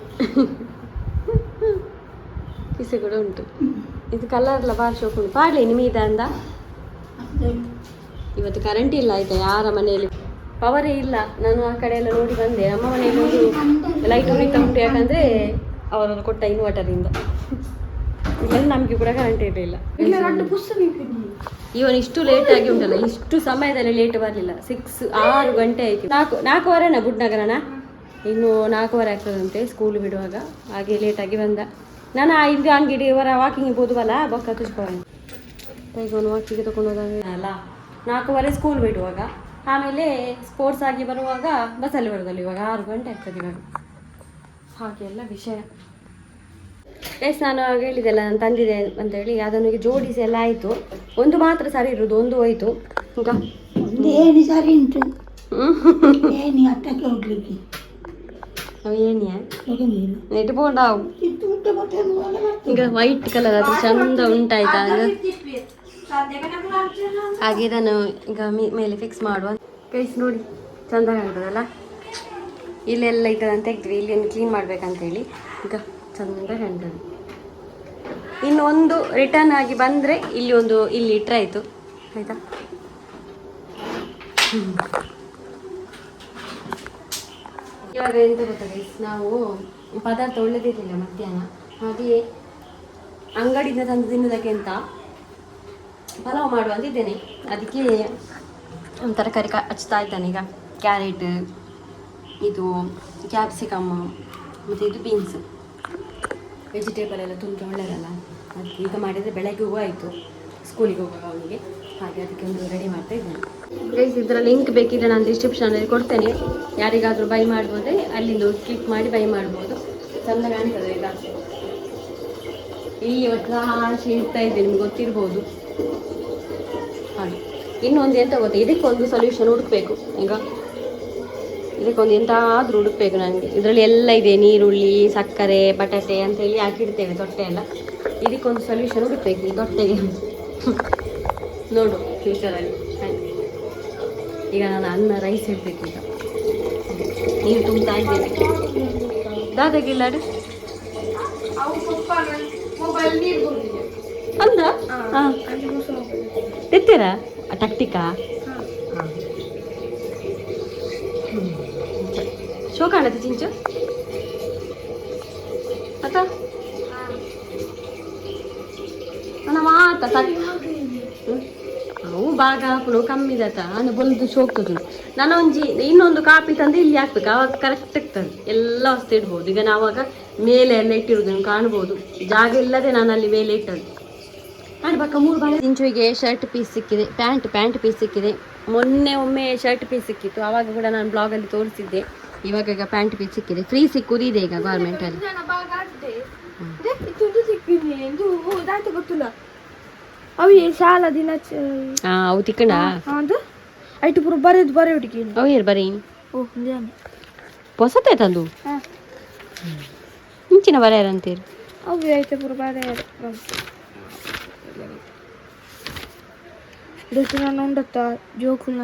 ಕಿಸೆ ಕೂಡ ಉಂಟು. ಇದು ಕಲರ್ಲ ಭಾಳ ಶೋಕ್ ಉಂಟು. ಪಾಡ್ಲಿ ನಿಮಗೆ ಅಂದ. ಇವತ್ತು ಕರೆಂಟ್ ಇಲ್ಲ ಆಯ್ತಾ, ಯಾರ ಮನೆಯಲ್ಲಿ ಪವರೇ ಇಲ್ಲ. ನಾನು ಆ ಕಡೆ ಎಲ್ಲ ನೋಡಿ ಬಂದೆ. ನಮ್ಮ ಮನೆಯಲ್ಲಿ ಒಂದು ಲೈಟ್ ಉರಿತಾ ಉಂಟು, ಯಾಕಂದರೆ ಅವರನ್ನು ಕೊಟ್ಟ ಇನ್ವರ್ಟರಿಂದ. ಇಲ್ಲ ನಮಗೆ ಕೂಡ ಕರೆಂಟ್ ಇರಲಿಲ್ಲ. ಇವನು ಇಷ್ಟು ಲೇಟಾಗಿ ಉಂಟಲ್ಲ, ಇಷ್ಟು ಸಮಯದಲ್ಲಿ ಲೇಟ್ ಬರಲಿಲ್ಲ. 6 ಗಂಟೆ ಆಯಿತು. 4:15 ಬುಡ್ನಗರನ, ಇನ್ನು 4:15 ಆಗ್ತದಂತೆ ಸ್ಕೂಲ್ ಬಿಡುವಾಗ. ಹಾಗೆ ಲೇಟಾಗಿ ಬಂದ. ನಾನು ಇದು ಅಂಗಡಿ ಅವರ ವಾಕಿಂಗ್ ಹೋದ್ವಲ್ಲ, ಬೊಕ್ಕ ತುಚ್ಕೊಂಡು ಈಗ ಒಂದು ವಾಕಿಂಗ್ ತೊಗೊಂಡೋದಾಗ ಅಲ್ಲ 4:15 ಸ್ಕೂಲ್ ಬಿಡುವಾಗ. ಆಮೇಲೆ ಸ್ಪೋರ್ಟ್ಸ್ ಆಗಿ ಬರುವಾಗ ಬಸ್ಸಲ್ಲಿ ಬರೋದಲ್ಲ. ಇವಾಗ 6 ಗಂಟೆ ಆಗ್ತದೆ ಇವಾಗ. ಹಾಗೆಲ್ಲ ವಿಷಯ. ನಾನು ಹೇಳಿದೆಲ್ಲ, ನಾನು ತಂದಿದೆ ಅಂತೇಳಿ. ಅದನ್ನು ಈಗ ಜೋಡಿಸಿ ಎಲ್ಲ ಆಯಿತು. ಒಂದು ಮಾತ್ರ ಸರಿ ಇರೋದು, ಒಂದು ಹೋಯ್ತು. ಈಗ ಏಣಿ ಸರಿ ಉಂಟು, ಏಣಿ ಅಟ್ಟಕ್ಕೆ ಹೋಗ್ಲಿಕ್ಕೆ ಏನಿಯ ಇಟ್ಕೊಂಡ. ಈಗ ವೈಟ್ ಕಲರ್ ಅದು ಚಂದ ಉಂಟಾಯ್ತಾ. ಹಾಗೆ ಇದನ್ನು ಈಗ ಮೇಲೆ ಫಿಕ್ಸ್ ಮಾಡುವ. ಕೈಸ್ ನೋಡಿ ಚಂದ ಕಾಣ್ತದಲ್ಲ. ಇಲ್ಲೆಲ್ಲ ಇದನ್ನು ತೆಗೆದ್ವಿ, ಇಲ್ಲಿ ಒಂದು ಕ್ಲೀನ್ ಮಾಡ್ಬೇಕಂತೇಳಿ. ಈಗ ಚಂದ ಕಾಣ್ತದೆ. ಇನ್ನು ಒಂದು ರಿಟರ್ನ್ ಆಗಿ ಬಂದರೆ ಇಲ್ಲಿ ಇಟ್ಟರಾಯಿತು, ಆಯಿತಾ? ಇವಾಗ ಎಂತ ಗೊತ್ತಾಗ, ನಾವು ಪದಾರ್ಥ ಒಳ್ಳೆದಿರಲಿಲ್ಲ ಮಧ್ಯಾಹ್ನ. ಹಾಗೆಯೇ ಅಂಗಡಿಯಿಂದ ತಂದು ತಿನ್ನೋದಕ್ಕಿಂತ ಪಲಾವ್ ಮಾಡುವ ಅಂತಿದ್ದೇನೆ. ಅದಕ್ಕೆ ತರಕಾರಿ ಹಚ್ತಾ ಇದ್ದಾನೆ. ಈಗ ಕ್ಯಾರೆಟ್, ಇದು ಕ್ಯಾಪ್ಸಿಕಮ್, ಮತ್ತು ಇದು ಬೀನ್ಸ್, ವೆಜಿಟೇಬಲ್ ಎಲ್ಲ ತುಂಬ ಒಳ್ಳೆಯದಲ್ಲ. ಅದಕ್ಕೆ ಈಗ ಮಾಡಿದರೆ ಬೆಳಗ್ಗೆ ಹೂವು ಆಯಿತು, ಸ್ಕೂಲಿಗೆ ಹೋಗುವಾಗ ಅವನಿಗೆ. ಹಾಗೆ ಅದಕ್ಕೆ ಒಂದು ರೆಡಿ ಮಾಡ್ತಾ ಇದ್ದೇನೆ. ಗೈಸ್, ಇದರ ಲಿಂಕ್ ಬೇಕಿದ್ರೆ ನಾನು ಡಿಸ್ಕ್ರಿಪ್ಷನಲ್ಲಿ ಕೊಡ್ತೇನೆ. ಯಾರಿಗಾದರೂ ಬೈ ಮಾಡ್ಬೋದೆ, ಅಲ್ಲಿಂದ ಕ್ಲಿಕ್ ಮಾಡಿ ಬೈ ಮಾಡ್ಬೋದು. ಚೆಂದ ಕಾಣ್ತದೆ. ಈಗ ಇಲ್ಲಿ ಒಟ್ಟು ಹಾಶಿ ಇಡ್ತಾ ಇದ್ದೆ, ನಿಮ್ಗೆ ಗೊತ್ತಿರ್ಬೋದು. ಹಾಗೆ ಇನ್ನೊಂದು ಎಂತ ಗೊತ್ತಾ, ಇದಕ್ಕೊಂದು ಸೊಲ್ಯೂಷನ್ ಹುಡುಕಬೇಕು. ಈಗ ಇದಕ್ಕೊಂದು ಎಂತ ಆದರೂ ಹುಡುಕಬೇಕು ನನಗೆ. ಇದರಲ್ಲಿ ಎಲ್ಲ ಇದೆ, ನೀರುಳ್ಳಿ, ಸಕ್ಕರೆ, ಬಟಾಟೆ ಅಂತ ಹೇಳಿ ಹಾಕಿಡ್ತೇವೆ ತೊಟ್ಟೆ ಎಲ್ಲ. ಇದಕ್ಕೊಂದು ಸೊಲ್ಯೂಷನ್ ಹುಡುಕಬೇಕು ಈ ತೊಟ್ಟೆಗೆ. ನೋಡು ಫ್ಯೂಚರಲ್ಲಿ. ಈಗ ನಾನು ಅನ್ನ ರೈಸ್ ಇಡಬೇಕು. ಈಗ ನೀರು ತುಂಬ್ತಾ ಇದ್ದೇನೆ. ದಾದಾಗಿಲ್ಲ ಅಂದ. ಹಾಂ ಎತ್ತೀರಾ ಟಕ್ಟಿಕಾ? ಶೋಕಾಣತಿ ಚಿಂಚು ಅತ್ತ ಮಾತ ಅವು ಭಾಗ ಹಾಕೊಂಡು ಕಮ್ಮಿದತ ನಾನು ಬಲ್ದು ಶೋಕ್ತದ ನಾನು ಇನ್ನೊಂದು ಕಾಪಿ ತಂದು ಇಲ್ಲಿ ಹಾಕ್ಬೇಕು ಆವಾಗ ಕರೆಕ್ಟ್ ಆಗ್ತದೆ ಎಲ್ಲ ವಸ್ತು ಇಡ್ಬೋದು. ಈಗ ನಾವಾಗ ಮೇಲೆ ಎಲ್ಲ ಇಟ್ಟಿರೋದು ಕಾಣ್ಬೋದು, ಜಾಗ ಇಲ್ಲದೆ ನಾನು ಅಲ್ಲಿ ಮೇಲೆ ಇಟ್ಟದ್ದು. ನಾನು ಪಕ್ಕ 3 ಬಾಳೆ ಇಂಚುವಿಗೆ ಶರ್ಟ್ ಪೀಸ್ ಸಿಕ್ಕಿದೆ, ಪ್ಯಾಂಟ್ ಪೀಸ್ ಸಿಕ್ಕಿದೆ. ಮೊನ್ನೆ ಒಮ್ಮೆ ಶರ್ಟ್ ಪೀಸ್ ಸಿಕ್ಕಿತ್ತು, ಆವಾಗ ಕೂಡ ನಾನು ಬ್ಲಾಗಲ್ಲಿ ತೋರಿಸಿದ್ದೆ. ಈಗ ಪ್ಯಾಂಟ್ ಪೀಸ್ ಸಿಕ್ಕಿದೆ, ಫ್ರೀ ಸಿಕ್ಕುದು ಇದೆ ಈಗ ಗೌರ್ಮೆಂಟಲ್ಲಿ. ಗೊತ್ತಿಲ್ಲ ಅವು ಶಾಲಾ ದಿನ ಅವು ತಿಕ್ಕಂಡ ಐಟು ಪೂರ ಬರೆದು ಬರೆ ಹುಡುಗಿ ಅವು ಏರು ಬರೀ ಹೊಸತೆ ತಂದು ಇಂಚಿನ ಬರೆಯರಂತೀರಿ ಅವು ಐತೆ ಪೂರ ಬರೆ ನಾನು ಉಂಡತ್ತ ಜೋಕುಲ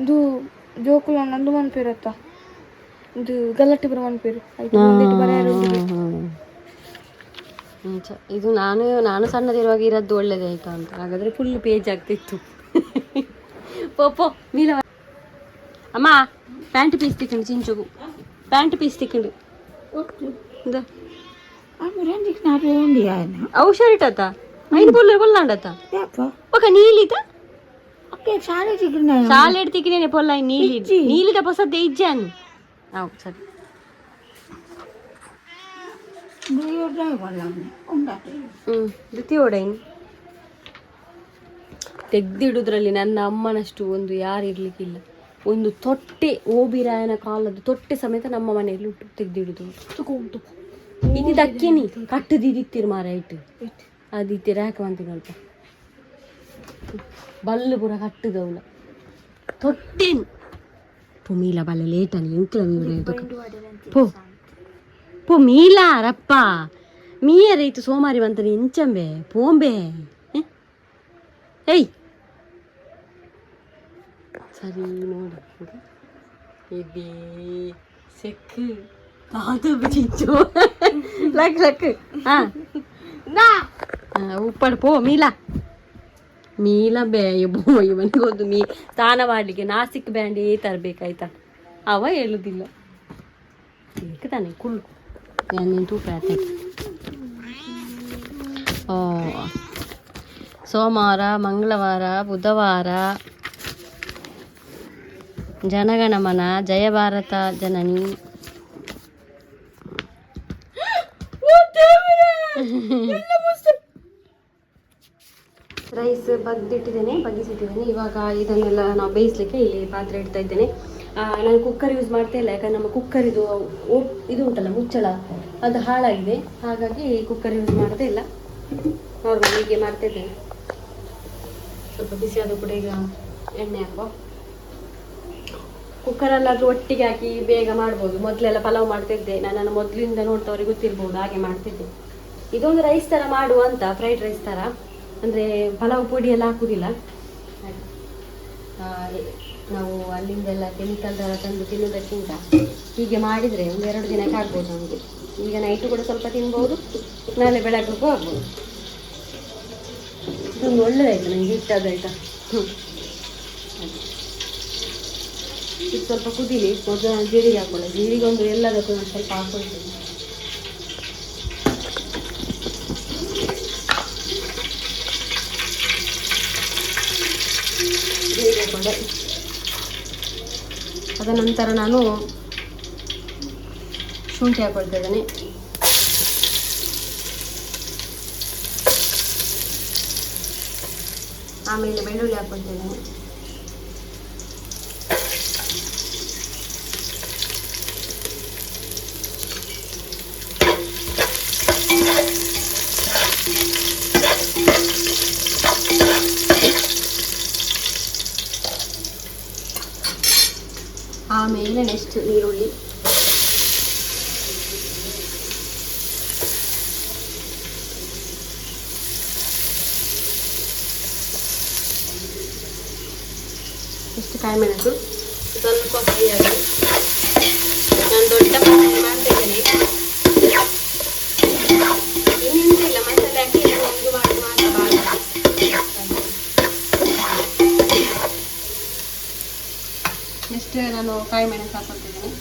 ಇದು ಜೋಕುಲ ನಂದು ಮನ್ಪೇರತ್ತ ಇದು ಗಲ್ಲಟ್ಟಿ ಬರ ಮನ್ಪೇರು ಇದು ನಾನು ಸಣ್ಣದಿರುವಾಗ ಇರೋದು ಒಳ್ಳೇದಾಯ್ತು ಅಂತ. ಹಾಗಾದ್ರೆ ಫುಲ್ ಪೇಜ್ ಆಗ್ತಿತ್ತು. ಪೋಪೋ ಮೀಲ ಅಮ್ಮ ಪ್ಯಾಂಟ್ ಪೀಸ್ ತಿಕ್ಕೊಂಡು ಚಿಂಚುಗು ಪ್ಯಾಂಟ್ ಪೀಸ್ ತಿಕ್ಕೊಂಡು ಅವು ಶರ್ಟ್ ಆತ ಐದು ಪೊಲ್ಲಾಂಡತ್ತ ఒక నీలిత చాలా ఎడితికినే పొల్ల నీలిత పొసద్ద ఇచ్చాను సరే ದ್ವಿತೀಯೋಡೈನ್ ತೆಗ್ದಿಡುದ್ರಲ್ಲಿ ನನ್ನ ಅಮ್ಮನಷ್ಟು ಒಂದು ಯಾರು ಇರ್ಲಿಕ್ಕಿಲ್ಲ. ಒಂದು ತೊಟ್ಟೆ ಓಬಿರಾಯನ ಕಾಲದ್ದು ತೊಟ್ಟೆ ಸಮೇತ ನಮ್ಮ ಮನೆಯಲ್ಲಿ ಉಂಟು, ತೆಗ್ದಿಡುದು ಇದು ದಕ್ಕೇನಿ ಕಟ್ಟದಿದ್ದಿತ್ತಿರು ಮಾರ ಇಟ್ಟು ಅದಿತ್ತೀರ ಹಾಕುವಂತೀನಿ ಅಲ್ಪ ಬಲ್ಲು ಪೂರ ಕಟ್ಟದವಳ ತೊಟ್ಟೆನು ಪೋ ಮೀಲ ಬಲ್ಲ ಲೇಟಲ್ಲಿ ಇಂಕ್ಲ ಪೋ ಪೋ ಮೀಲ ರಪ್ಪ ಮೀಯ ರೈತು ಸೋಮಾರಿ ಬಂತನಿ ಇಂಚಂಬೆ ಪೋಂಬೆ ಏಯ್ ಸರಿ ನೋಡಿ ಇದೇ ಸೆಕ್ಕು ಅದು ಬಿಚ್ಚು ಲಕ್ ಲಕ್ ಹಾಂ ಉಪ್ಪಡು ಪೋ ಮೀಲ ಬೇ ಇವನಿಗೊಂದು ಸ್ನಾನ ಮಾಡಲಿಕ್ಕೆ ನಾಸಿಕ್ ಬ್ಯಾಂಡೇ ತರಬೇಕಾಯ್ತಾ ಅವ ಹೇಳುದಿಲ್ಲ ತಾನೆ ಕುಳ್ಳು ನಾನು ತೂಕ ಓ ಸೋಮವಾರ ಮಂಗಳವಾರ ಬುಧವಾರ ಜನಗಣಮನ ಜಯ ಭಾರತ ಜನನಿ ರೈಸ್ ಬಗ್ಗಿಸಿಟ್ಟಿದ್ದೇನೆ. ಇವಾಗ ಇದನ್ನೆಲ್ಲ ನಾವು ಬೇಯಿಸ್ಲಿಕ್ಕೆ ಇಲ್ಲಿ ಪಾತ್ರೆ ಇಡ್ತಾ ಇದ್ದೇನೆ. ನಾನು ಕುಕ್ಕರ್ ಯೂಸ್ ಮಾಡ್ತಾ ಇಲ್ಲ, ಯಾಕಂದ್ರೆ ನಮ್ಮ ಕುಕ್ಕರ್ ಇದು ಉಂಟಲ್ಲ ಮುಚ್ಚಳ ಅದು ಹಾಳಾಗಿದೆ, ಹಾಗಾಗಿ ಕುಕ್ಕರ್ ಯೂಸ್ ಮಾಡ್ತಾ ಇಲ್ಲ, ನಾರ್ಮಲ್ ಹೀಗೆ ಮಾಡ್ತಾ ಇದ್ದೇನೆ. ಸ್ವಲ್ಪ ಬಿಸಿ ಆದ ಕೂಡ ಈಗ ಎಣ್ಣೆ ಹಾಕುವ. ಕುಕ್ಕರಲ್ಲಾದ್ರೂ ಒಟ್ಟಿಗೆ ಹಾಕಿ ಬೇಗ ಮಾಡ್ಬೋದು. ಮೊದಲೆಲ್ಲ ಪಲಾವ್ ಮಾಡ್ತಿದ್ದೆ, ನನ್ನನ್ನು ಮೊದಲಿಂದ ನೋಡ್ತವ್ರಿಗೆ ಗೊತ್ತಿರ್ಬೋದು, ಹಾಗೆ ಮಾಡ್ತಿದ್ದೆ. ಇದೊಂದು ರೈಸ್ ಥರ ಮಾಡುವ ಅಂತ, ಫ್ರೈಡ್ ರೈಸ್ ಥರ, ಅಂದರೆ ಪಲಾವ್ ಪುಡಿ ಎಲ್ಲ ಹಾಕುವುದಿಲ್ಲ. ನಾವು ಅಲ್ಲಿಂದೆಲ್ಲ ಕೆಮಿಕಲ್ ಥರ ತಂದು ತಿನ್ನೋದಕ್ಕಿಂತ ಹೀಗೆ ಮಾಡಿದರೆ 1-2 ದಿನಕ್ಕೆ ಆಗ್ಬೋದು ನಮಗೆ. ಈಗ ನೈಟು ಕೂಡ ಸ್ವಲ್ಪ ತಿನ್ಬೋದು, ನಾಳೆ ಬೆಳಗ್ಗೂ ಆಗ್ಬೋದು. ಇದೊಂದು ಒಳ್ಳೆದಾಯ್ತು ನನಗೆ ಇಟ್ಟದಾಯ್ತಾ. ಇದು ಸ್ವಲ್ಪ ಕುದೀಲಿ, ಮೊದಲು ನಾನು ಜೀರಿಗೆ ಹಾಕೊಳ್ಳಿ. ಜೀರಿಗೆ ಒಂದು ಎಲ್ಲದಕ್ಕೂ ನಾನು ಸ್ವಲ್ಪ ಹಾಕೊಳ್ತೀನಿ. ಜೀರಿಗೆ ಹಾಕೊಂಡೆ. ಅದ ನಂತರ ನಾನು ಶುಂಠಿ ಹಾಕೊಳ್ತಾ ಇದ್ದೇನೆ. ಆಮೇಲೆ ಬೆಳ್ಳುಳ್ಳಿ ಹಾಕೊಳ್ತಾ ಇದ್ದೇನೆ. ಆಮೇಲೆ ನೆಕ್ಸ್ಟ್ ಈರುಳ್ಳಿ, ಇಷ್ಟು ಕಾಯಿಮೆಣಸು ಸ್ವಲ್ಪ ಫ್ರೈ ಆಗಿ. ನಾನು ದೊಡ್ಡ ಮಸಾಲೆ ಮಾಡ್ತಾ ಇದ್ದೇನೆ, ಇನ್ನೆಂತಿಲ್ಲ ಮಸಾಲೆ ಹಾಕಿ ಒಂದು ಮಾಡಿ ಮಾಡಬಾರ್ದು. ನೆಕ್ಸ್ಟ್ ನಾನು ಕಾಯಿ ಮೆಣಸು ಹಾಕೊಳ್ತಿದ್ದೀನಿ.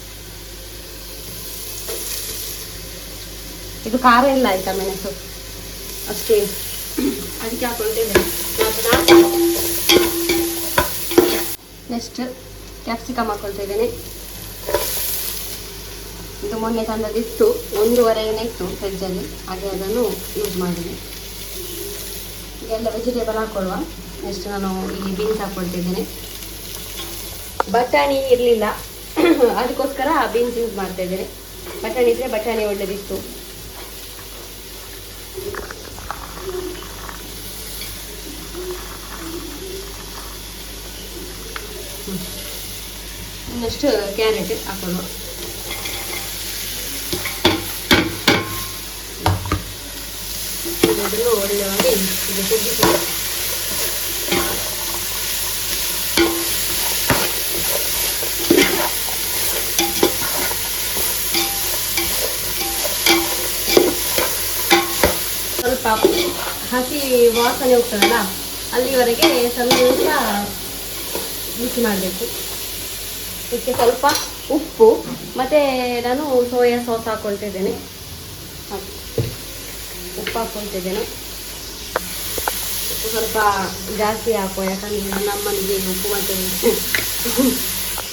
ಇದು ಖಾರ ಇಲ್ಲ ಆಯ್ತಾ, ಮೆಣಸು ಅಷ್ಟೇ, ಅದಕ್ಕೆ ಹಾಕೊಳ್ತಿದ್ದೇನೆ. Next capsicum ಹಾಕೊಳ್ತಿದ್ದೇನೆ. ಇದು ಮೊನ್ನೆ ತಂದದಿತ್ತು, 1.5 ಇತ್ತು ಫ್ರಿಜ್ಜಲ್ಲಿ, ಹಾಗೆ ಅದನ್ನು ಯೂಸ್ ಮಾಡಿದೆ. ಎಲ್ಲ ವೆಜಿಟೇಬಲ್ ಹಾಕೊಳ್ಳುವ. ನೆಕ್ಸ್ಟ್ ನಾನು ಇಲ್ಲಿ ಬೀನ್ಸ್ ಹಾಕ್ಕೊಳ್ತಿದ್ದೇನೆ. ಬಟಾಣಿ ಇರಲಿಲ್ಲ, ಅದಕ್ಕೋಸ್ಕರ ಬೀನ್ಸ್ ಯೂಸ್ ಮಾಡ್ತಾ ಇದ್ದೇನೆ. ಬಟಾಣಿ ಇದ್ರೆ ಬಟಾಣಿ ಒಳ್ಳೆದಿತ್ತು. ಇನ್ನಷ್ಟು ಕ್ಯಾರೆಟ್ ಹಾಕೊಳ್ಳುವ. ಇದನ್ನು ಒಳ್ಳೆಯಾಗಿ ಇದು ಕುದಿಸುವ. ಸ್ವಲ್ಪ ಹಸಿ ವಾಸನೆ ಹೋಗ್ತದಲ್ಲ, ಅಲ್ಲಿವರೆಗೆ ಸ್ವಲ್ಪ ಬಿಸಿ ಮಾಡಬೇಕು. ಇದಕ್ಕೆ ಸ್ವಲ್ಪ ಉಪ್ಪು ಮತ್ತು ನಾನು ಸೋಯಾ ಸಾಸ್ ಹಾಕ್ಕೊಳ್ತಿದ್ದೇನೆ. ಉಪ್ಪು ಹಾಕ್ಕೊಳ್ತಿದ್ದೇನೆ. ಉಪ್ಪು ಸ್ವಲ್ಪ ಜಾಸ್ತಿ ಹಾಕುವ, ಯಾಕಂದರೆ ನನ್ನ ಅಮ್ಮನಿಗೆ ಉಪ್ಪು ಮತ್ತು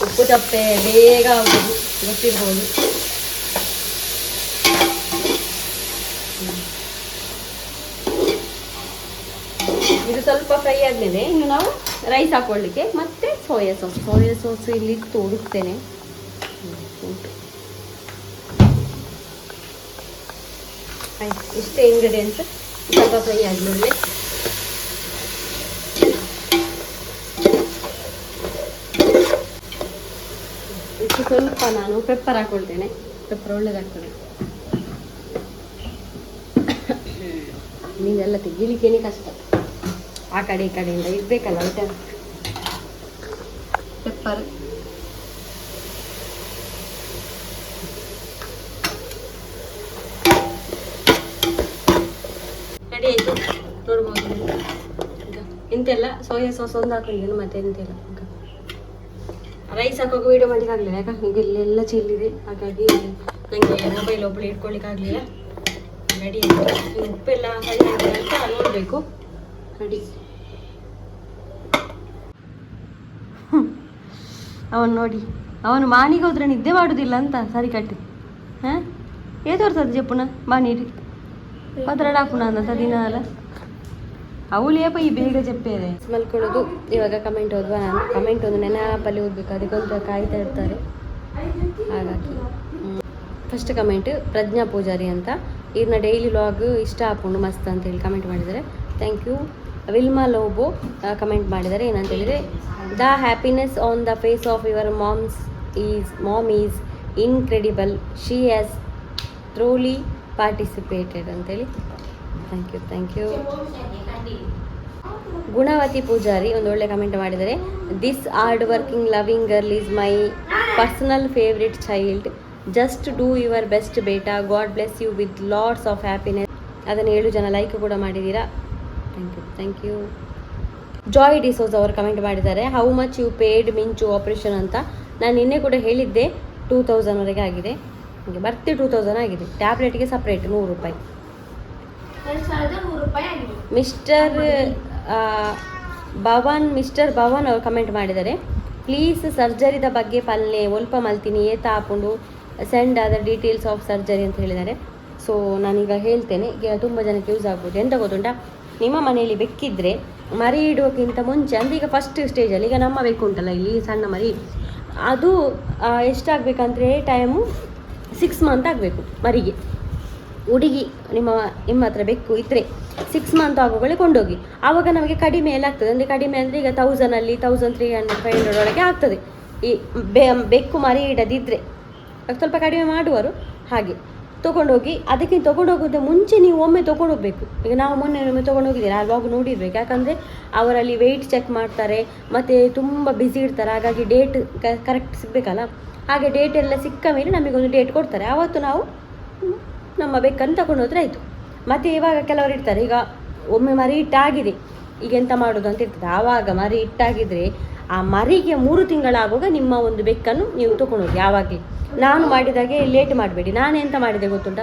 ಉಪ್ಪು ಚಪ್ಪೆ ಬೇಗ ಆಗೋದು ಗೊತ್ತಿರ್ಬೋದು. ಇದು ಸ್ವಲ್ಪ ಫ್ರೈ ಆದಮೇಲೆ ಇನ್ನು ನಾವು ರೈಸ್ ಹಾಕೊಳ್ಳಿಕ್ಕೆ ಮತ್ತೆ ಸೋಯಾ ಸಾಸ್ ಇಲ್ಲಿ ಹುಡುಕ್ತೇನೆ. ಉಂಟು ಆಯ್ತು, ಇಷ್ಟೇ ಇಂಗ್ರೀಡಿಯೆಂಟ್ಸ್. ಸ್ವಲ್ಪ ಫ್ರೈ ಆದಮೇಲೆ ಇದಕ್ಕೆ ಸ್ವಲ್ಪ ನಾನು ಪೆಪ್ಪರ್ ಹಾಕೊಳ್ತೇನೆ. ಪೆಪ್ಪರ್ ಒಳ್ಳೆದಾಗ್ತದೆ. ನೀವೆಲ್ಲ ತೆಗಿಲಿಕ್ಕೇನೆ ಕಷ್ಟ, ಆ ಕಡೆ ಈ ಕಡೆಯಿಂದ ಇರಬೇಕಲ್ಲ ಐಟಮ್. ಪೆಪ್ಪರ್ ರೆಡಿ ಆಯಿತು, ನೋಡ್ಬೋದು. ಎಂತೆಲ್ಲ ಸೋಯಾ ಸಾಸ್ ಒಂದು ಹಾಕೊಂಡಿದ್ದೇನೆ, ಮತ್ತೆ ಎಂತೆಲ್ಲ. ರೈಸ್ ಹಾಕೋಕೆ ವೀಡಿಯೋ ಮಾಡಲಿಕ್ಕಾಗಲಿಲ್ಲ, ಯಾಕಂದ್ರೆ ಇಲ್ಲೆಲ್ಲ ಚೆಲ್ಲಿದೆ, ಹಾಗಾಗಿ ನನಗೆ ಮೊಬೈಲ್ ಒಬ್ಬಳು ಇಟ್ಕೊಳ್ಳಿಕ್ಕಾಗಲಿಲ್ಲ. ರೆಡಿ ಆಯಿತು. ಉಪ್ಪೆಲ್ಲ ಸರಿ ಆಗಿದೆ ಅಂತ ನೋಡಬೇಕು. ರೆಡಿ. ಅವನು ನೋಡಿ, ಅವನು ಮಾನಿಗೆ ಹೋದ್ರೆ ನಿದ್ದೆ ಮಾಡುವುದಿಲ್ಲ ಅಂತ ಸರಿ ಕಟ್ಟಿ. ಹಾಂ ಏತೋರ್ತದೆ ಜಪ್ಪುನ ಮಾನೀರಿ ಪತ್ರಡಾಪುನ ಅಂತ ದಿನ ಅಲ್ಲ ಅವಳೇಪ ಈ ಬೇಗ చెప్పేది. ಮಲ್ಕೊಳ್ಳೋದು ಇವಾಗ ಕಮೆಂಟ್ ಓದುವ. ನಾನು ಕಮೆಂಟ್ ಒಂದು ನೆನಪಲ್ಲಿ ಓದಬೇಕು, ಅದಕ್ಕೊಂದು ಕಾಯ್ತಾ ಇರ್ತಾರೆ, ಹಾಗಾಗಿ. ಫಸ್ಟ್ ಕಮೆಂಟ್ ಪ್ರಜ್ಞಾ ಪೂಜಾರಿ ಅಂತ, ಇವ್ರನ್ನ ಡೈಲಿ ವ್ಲಾಗ್ ಇಷ್ಟ ಹಾಕೊಂಡು ಮಸ್ತ್ ಅಂತೇಳಿ ಕಮೆಂಟ್ ಮಾಡಿದ್ದಾರೆ. Thank you. Vilma Lobo comment ಮಾಡಿದ್ದಾರೆ. ಏನಂತ ಹೇಳಿದರೆ, the happiness on the face of your mom is incredible, she has truly participated ಅಂತೇಳಿ. Thank you. ಗುಣವತಿ ಪೂಜಾರಿ ಒಂದು ಒಳ್ಳೆ ಕಮೆಂಟ್ ಮಾಡಿದ್ದಾರೆ. This hard working loving girl is my personal favourite child, just do your best ಬೇಟಾ, God bless you with lots of happiness. ಅದನ್ನು 7 ಜನ like ಕೂಡ ಮಾಡಿದ್ದೀರಾ. Thank you. Joy D'Souza ಅವರು ಕಮೆಂಟ್ ಮಾಡಿದ್ದಾರೆ. ಹೌ ಮಚ್ ಯು ಪೇಯ್ಡ್ ಮಿಂಚು ಆಪ್ರೇಷನ್ ಅಂತ. ನಾನು ನಿನ್ನೆ ಕೂಡ ಹೇಳಿದ್ದೆ 2000ವರೆಗೆ ಆಗಿದೆ, ಹಾಗೆ ಬರ್ತಿ 2000 ಆಗಿದೆ. ಟ್ಯಾಬ್ಲೆಟ್ಗೆ ಸಪ್ರೇಟ್ 100 ರೂಪಾಯಿ. ಮಿಸ್ಟರ್ ಭವನ್ ಅವರು ಕಮೆಂಟ್ ಮಾಡಿದ್ದಾರೆ. ಪ್ಲೀಸ್ ಸರ್ಜರಿದ ಬಗ್ಗೆ ಪಲ್ಲೆ ಒಲ್ಪ ಮಲ್ತೀನಿ ಏತ ಹಾಕೊಂಡು send other details of surgery ಅಂತ ಹೇಳಿದ್ದಾರೆ. ಸೊ ನಾನೀಗ ಹೇಳ್ತೇನೆ, ಈಗ ತುಂಬ ಜನಕ್ಕೆ ಯೂಸ್ ಆಗ್ಬೋದು. ಎಂತ ಗೊತ್ತುಂಟ, ನಿಮ್ಮ ಮನೆಯಲ್ಲಿ ಬೆಕ್ಕಿದ್ರೆ ಮರಿ ಇಡೋಕ್ಕಿಂತ ಮುಂಚೆ, ಅಂದರೆ ಈಗ ಫಸ್ಟ್ ಸ್ಟೇಜಲ್ಲಿ, ಈಗ ನಮ್ಮ ಬೆಕ್ಕು ಉಂಟಲ್ಲ ಇಲ್ಲಿ ಸಣ್ಣ ಮರಿ, ಅದು ಎಷ್ಟಾಗಬೇಕಂದ್ರೆ ಟೈಮು 6 ಮಂತ್ ಆಗಬೇಕು ಮರಿಗೆ. ಹುಡುಗಿ ನಿಮ್ಮ ಹತ್ರ ಬೆಕ್ಕು ಇದ್ದರೆ 6 ಮಂತ್ ಆಗೋಗಳೇ ಕೊಂಡೋಗಿ, ಆವಾಗ ನಮಗೆ ಕಡಿಮೆ ಎಲ್ಲ ಆಗ್ತದೆ. ಅಂದರೆ ಕಡಿಮೆ ಅಂದರೆ ಈಗ 1000ಅಲ್ಲಿ 1300 500 ಒಳಗೆ ಆಗ್ತದೆ. ಈ ಬೆಕ್ಕು ಮರಿ ಇಡದಿದ್ದರೆ ಸ್ವಲ್ಪ ಕಡಿಮೆ ಮಾಡುವರು. ಹಾಗೆ ತೊಗೊಂಡೋಗಿ, ಅದಕ್ಕೆ ತೊಗೊಂಡೋಗೋದು ಮುಂಚೆ ನೀವು ಒಮ್ಮೆ ತೊಗೊಂಡೋಗ್ಬೇಕು. ಈಗ ನಾವು ಮೊನ್ನೆ ಒಮ್ಮೆ ತೊಗೊಂಡೋಗಿದ್ದೀರಾ, ಆ ವ್ಲಾಗ್ ನೋಡಿರ್ಬೇಕು. ಯಾಕಂದರೆ ಅವರಲ್ಲಿ ವೆಯ್ಟ್ ಚೆಕ್ ಮಾಡ್ತಾರೆ, ಮತ್ತು ತುಂಬ ಬ್ಯುಸಿ ಇರ್ತಾರೆ, ಹಾಗಾಗಿ ಡೇಟ್ ಕರೆಕ್ಟ್ ಸಿಗಬೇಕಲ್ಲ. ಹಾಗೆ ಡೇಟ್ ಎಲ್ಲ ಸಿಕ್ಕ ಮೇಲೆ ನಮಗೊಂದು ಡೇಟ್ ಕೊಡ್ತಾರೆ, ಆವತ್ತು ನಾವು ನಮ್ಮ ಬೆಕ್ಕನ್ನು ತಗೊಂಡೋದ್ರೆ ಆಯಿತು. ಮತ್ತು ಇವಾಗ ಕೆಲವರು ಇರ್ತಾರೆ, ಈಗ ಒಮ್ಮೆ ಮರಿ ಇಟ್ಟಾಗಿದೆ, ಈಗ ಎಂತ ಮಾಡೋದು ಅಂತ ಇರ್ತದೆ. ಆವಾಗ ಮರಿ ಇಟ್ಟಾಗಿದ್ದರೆ ಆ ಮರಿಗೆ 3 ತಿಂಗಳಾಗುವಾಗ ನಿಮ್ಮ ಒಂದು ಬೆಕ್ಕನ್ನು ನೀವು ತಗೊಂಡೋಗಿ ಯಾವಾಗಲೇ. ನಾನು ಮಾಡಿದಾಗೆ ಲೇಟ್ ಮಾಡಬೇಡಿ. ನಾನೆಂತ ಮಾಡಿದೆ ಗೊತ್ತುಂಟ,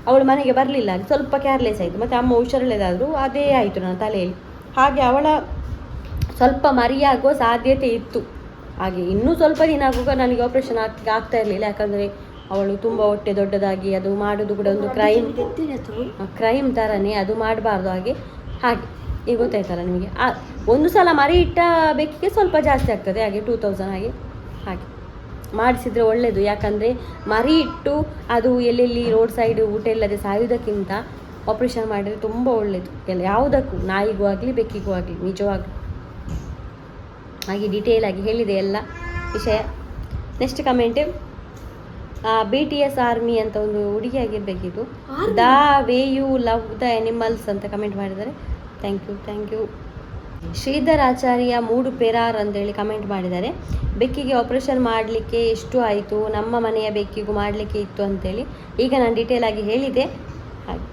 ಅವಳು ಮನೆಗೆ ಬರಲಿಲ್ಲ, ಸ್ವಲ್ಪ ಕೇರ್ಲೆಸ್ ಆಯಿತು, ಮತ್ತು ಅಮ್ಮ ಹುಷಾರಿಲ್ಲದಾದರೂ ಅದೇ ಆಯಿತು ನನ್ನ ತಲೆಯಲ್ಲಿ. ಹಾಗೆ ಅವಳ ಸ್ವಲ್ಪ ಮರಿಯಾಗುವ ಸಾಧ್ಯತೆ ಇತ್ತು. ಹಾಗೆ ಇನ್ನೂ ಸ್ವಲ್ಪ ದಿನ ಆಗುವಾಗ ನನಗೆ ಆಪ್ರೇಷನ್ ಆಗ್ತಾ ಇರಲಿಲ್ಲ, ಯಾಕಂದರೆ ಅವಳು ತುಂಬ ಹೊಟ್ಟೆ ದೊಡ್ಡದಾಗಿ ಅದು ಮಾಡೋದು ಕೂಡ ಒಂದು ಕ್ರೈಮ್ ಥರನೇ, ಅದು ಮಾಡಬಾರ್ದು. ಹಾಗೆ ಈಗ ಗೊತ್ತಾಯ್ತಲ್ಲ ನಿಮಗೆ. ಒಂದು ಸಲ ಮರಿ ಇಟ್ಟ ಬೆಕ್ಕಿಗೆ ಸ್ವಲ್ಪ ಜಾಸ್ತಿ ಆಗ್ತದೆ, ಹಾಗೆ 2000 ಹಾಗೆ ಮಾಡಿಸಿದರೆ ಒಳ್ಳೆಯದು. ಯಾಕಂದರೆ ಮರಿ ಇಟ್ಟು ಅದು ಎಲ್ಲೆಲ್ಲಿ ರೋಡ್ ಸೈಡ್ ಊಟ ಇಲ್ಲದೆ ಸಾಯುವುದಕ್ಕಿಂತ ಆಪ್ರೇಷನ್ ಮಾಡಿದರೆ ತುಂಬ ಒಳ್ಳೆಯದು ಯಾವುದಕ್ಕೂ, ನಾಯಿಗೂ ಆಗಲಿ ಬೆಕ್ಕಿಗೂ ಆಗಲಿ, ನಿಜವಾಗ್ಲೂ. ಹಾಗೆ ಡೀಟೇಲ್ ಆಗಿ ಹೇಳಿದೆ ಎಲ್ಲ ವಿಷಯ. ನೆಕ್ಸ್ಟ್ ಕಮೆಂಟ್, BTS ಆರ್ಮಿ ಅಂತ ಒಂದು ಹುಡುಗಿಯಾಗಿರ್ಬೇಕಿತ್ತು, the way you love the animals ಅಂತ ಕಮೆಂಟ್ ಮಾಡಿದ್ದಾರೆ. Thank you. ಶ್ರೀಧರ್ ಆಚಾರ್ಯ ಮೂಡು ಪೆರಾರ್ ಅಂತೇಳಿ ಕಮೆಂಟ್ ಮಾಡಿದ್ದಾರೆ. ಬೆಕ್ಕಿಗೆ ಆಪ್ರೇಷನ್ ಮಾಡಲಿಕ್ಕೆ ಎಷ್ಟು ಆಯಿತು, ನಮ್ಮ ಮನೆಯ ಬೆಕ್ಕಿಗೂ ಮಾಡಲಿಕ್ಕೆ ಇತ್ತು ಅಂತೇಳಿ ಈಗ ನಾನು ಡೀಟೇಲ್ ಆಗಿ ಹೇಳಿದೆ. ಹಾಗೆ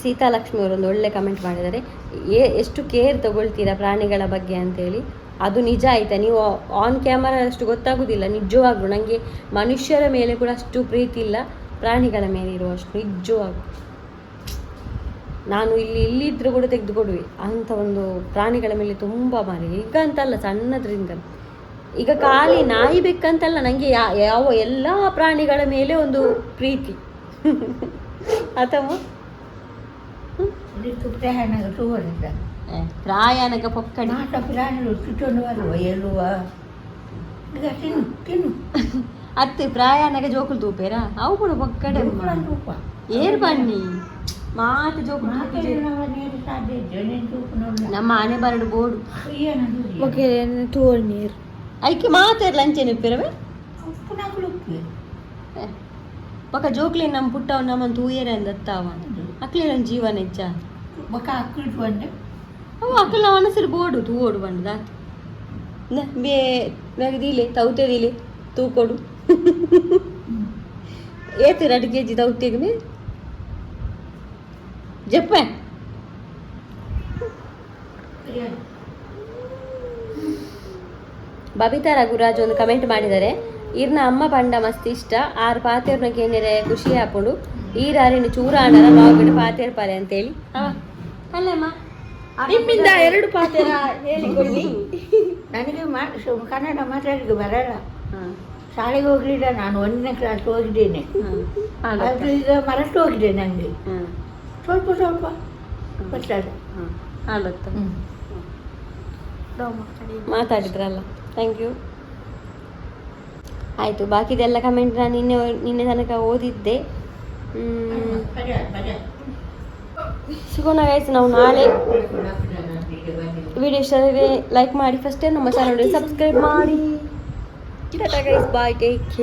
ಸೀತಾಲಕ್ಷ್ಮಿ ಅವರೊಂದು ಒಳ್ಳೆ ಕಮೆಂಟ್ ಮಾಡಿದ್ದಾರೆ, ಎಷ್ಟು ಕೇರ್ ತಗೊಳ್ತೀರಾ ಪ್ರಾಣಿಗಳ ಬಗ್ಗೆ ಅಂತೇಳಿ. ಅದು ನಿಜ ಆಯಿತಾ, ನೀವು ಆನ್ ಕ್ಯಾಮರಾ ಅಷ್ಟು ಗೊತ್ತಾಗೋದಿಲ್ಲ ನಿಜವಾಗ್ಲೂ. ನನಗೆ ಮನುಷ್ಯರ ಮೇಲೆ ಕೂಡ ಅಷ್ಟು ಪ್ರೀತಿ ಇಲ್ಲ, ಪ್ರಾಣಿಗಳ ಮೇಲೆ ಇರುವಷ್ಟು ನಿಜವಾಗ್ಲೂ. ನಾನು ಇಲ್ಲಿದ್ದರೂ ಕೂಡ ತೆಗೆದುಕೊಡುವೆ ಅಂಥ ಒಂದು ಪ್ರಾಣಿಗಳ ಮೇಲೆ ತುಂಬ ಮಾರಿ. ಈಗ ಅಂತಲ್ಲ, ಸಣ್ಣದ್ರಿಂದ. ಈಗ ಖಾಲಿ ನಾಯಿ ಬೇಕಂತಲ್ಲ, ನನಗೆ ಯಾವ ಎಲ್ಲ ಪ್ರಾಣಿಗಳ ಮೇಲೆ ಒಂದು ಪ್ರೀತಿ ಅಥವಾ ಪ್ರಾಯಾನಕ ಪೊಕ್ಕಡಿ ಅತ್ತೆ ಪ್ರಾಯಾನಕ ಜೋಕುಲು ತೂಪೇರಾ ಅವು ಕೂಡ ಪೊಕ್ಕಡೆ ಏರ್ ಬನ್ನಿ ಮಾತು ಜೋಕುಲು ನಮ್ಮ ಆನೆ ಬರಡು ಬೋಡು ನೀರು ಐಕೆ ಮಾತಾಡ ಲಂಚೆ ನೆಪ್ಪಿರವೆ ಪಕ್ಕ ಜೋಕ್ಲಿ ನಮ್ಮ ಪುಟ್ಟ ನಮ್ಮನ್ನು ತೂಯರೆ ಅಂದತ್ತಾವ ಅಕ್ಲಿ ನನ್ನ ಜೀವನ ಹೆಚ್ಚ ಅವು ಅಕ್ಕಲ್ ನಾವು ಅನಸರು ಬೋಡು ತೂ ಓಡು ಬಂದ ದಿಲೆ ತೌತೆ ದಿಲೆ ತೂ ಕೊಡು ಏತು 2 kg ತೌತೆಗೆ ಮೇ ಜಪ್ಪ ಬಬಿತಾ ರಘುರಾಜ್ ಒಂದು ಕಮೆಂಟ್ ಮಾಡಿದ್ದಾರೆ. ಇರ್ನ ಅಮ್ಮ ಪಂಡ ಮಸ್ತ್ ಇಷ್ಟ 6 ಪಾತೆರ್ನ ಕೇಂದ್ರೆ ಖುಷಿ ಹಾಕೊಂಡು ಈರಾರಿನ ಚೂರಾಣರ ಬಾಗಿಡು ಪಾತೆರ್ ಪಾರೆ ಅಂತೇಳಿ ಅಲ್ಲಮ್ಮ ನಿಮ್ಮಿಂದ 2 ಪಾತೆರ ಹೇಳಿಕೊಳ್ಳಿ. ನನಗೆ ಕನ್ನಡ ಮಾತಾಡಲಿಕ್ಕೆ ಬರಲ್ಲ, ಶಾಲೆಗೆ ಹೋಗಲಿಲ್ಲ, ನಾನು 1ನೇ ಕ್ಲಾಸ್ ಹೋಗಿದ್ದೇನೆ, ಅದು ಈಗ ಮರೆತು ಹೋಗಿದೆ ನನಗೆ ಸ್ವಲ್ಪ ಗೊತ್ತಾಗ ಮಾತಾಡಿದ್ರಲ್ಲ. Thank you. ಆಯಿತು, ಬಾಕಿದೆಲ್ಲ ಕಮೆಂಟ್ ನಾನು ನಿನ್ನೆ ತನಕ ಓದಿದ್ದೆ. ಸಿಗೋಣ ಗೈಸ್, ನಾವು ನಾಳೆ ವಿಡಿಯೋ ಇಷ್ಟ ಆದರೆ ಲೈಕ್ ಮಾಡಿ, ಫಸ್ಟೇ ನಮ್ಮ ಚಾನಲ್ ಸಬ್ಸ್ಕ್ರೈಬ್ ಮಾಡಿ. ಟಾಟಾ ಗೈಸ್, ಬಾಯ್, ಟೇಕ್ ಕೇರ್.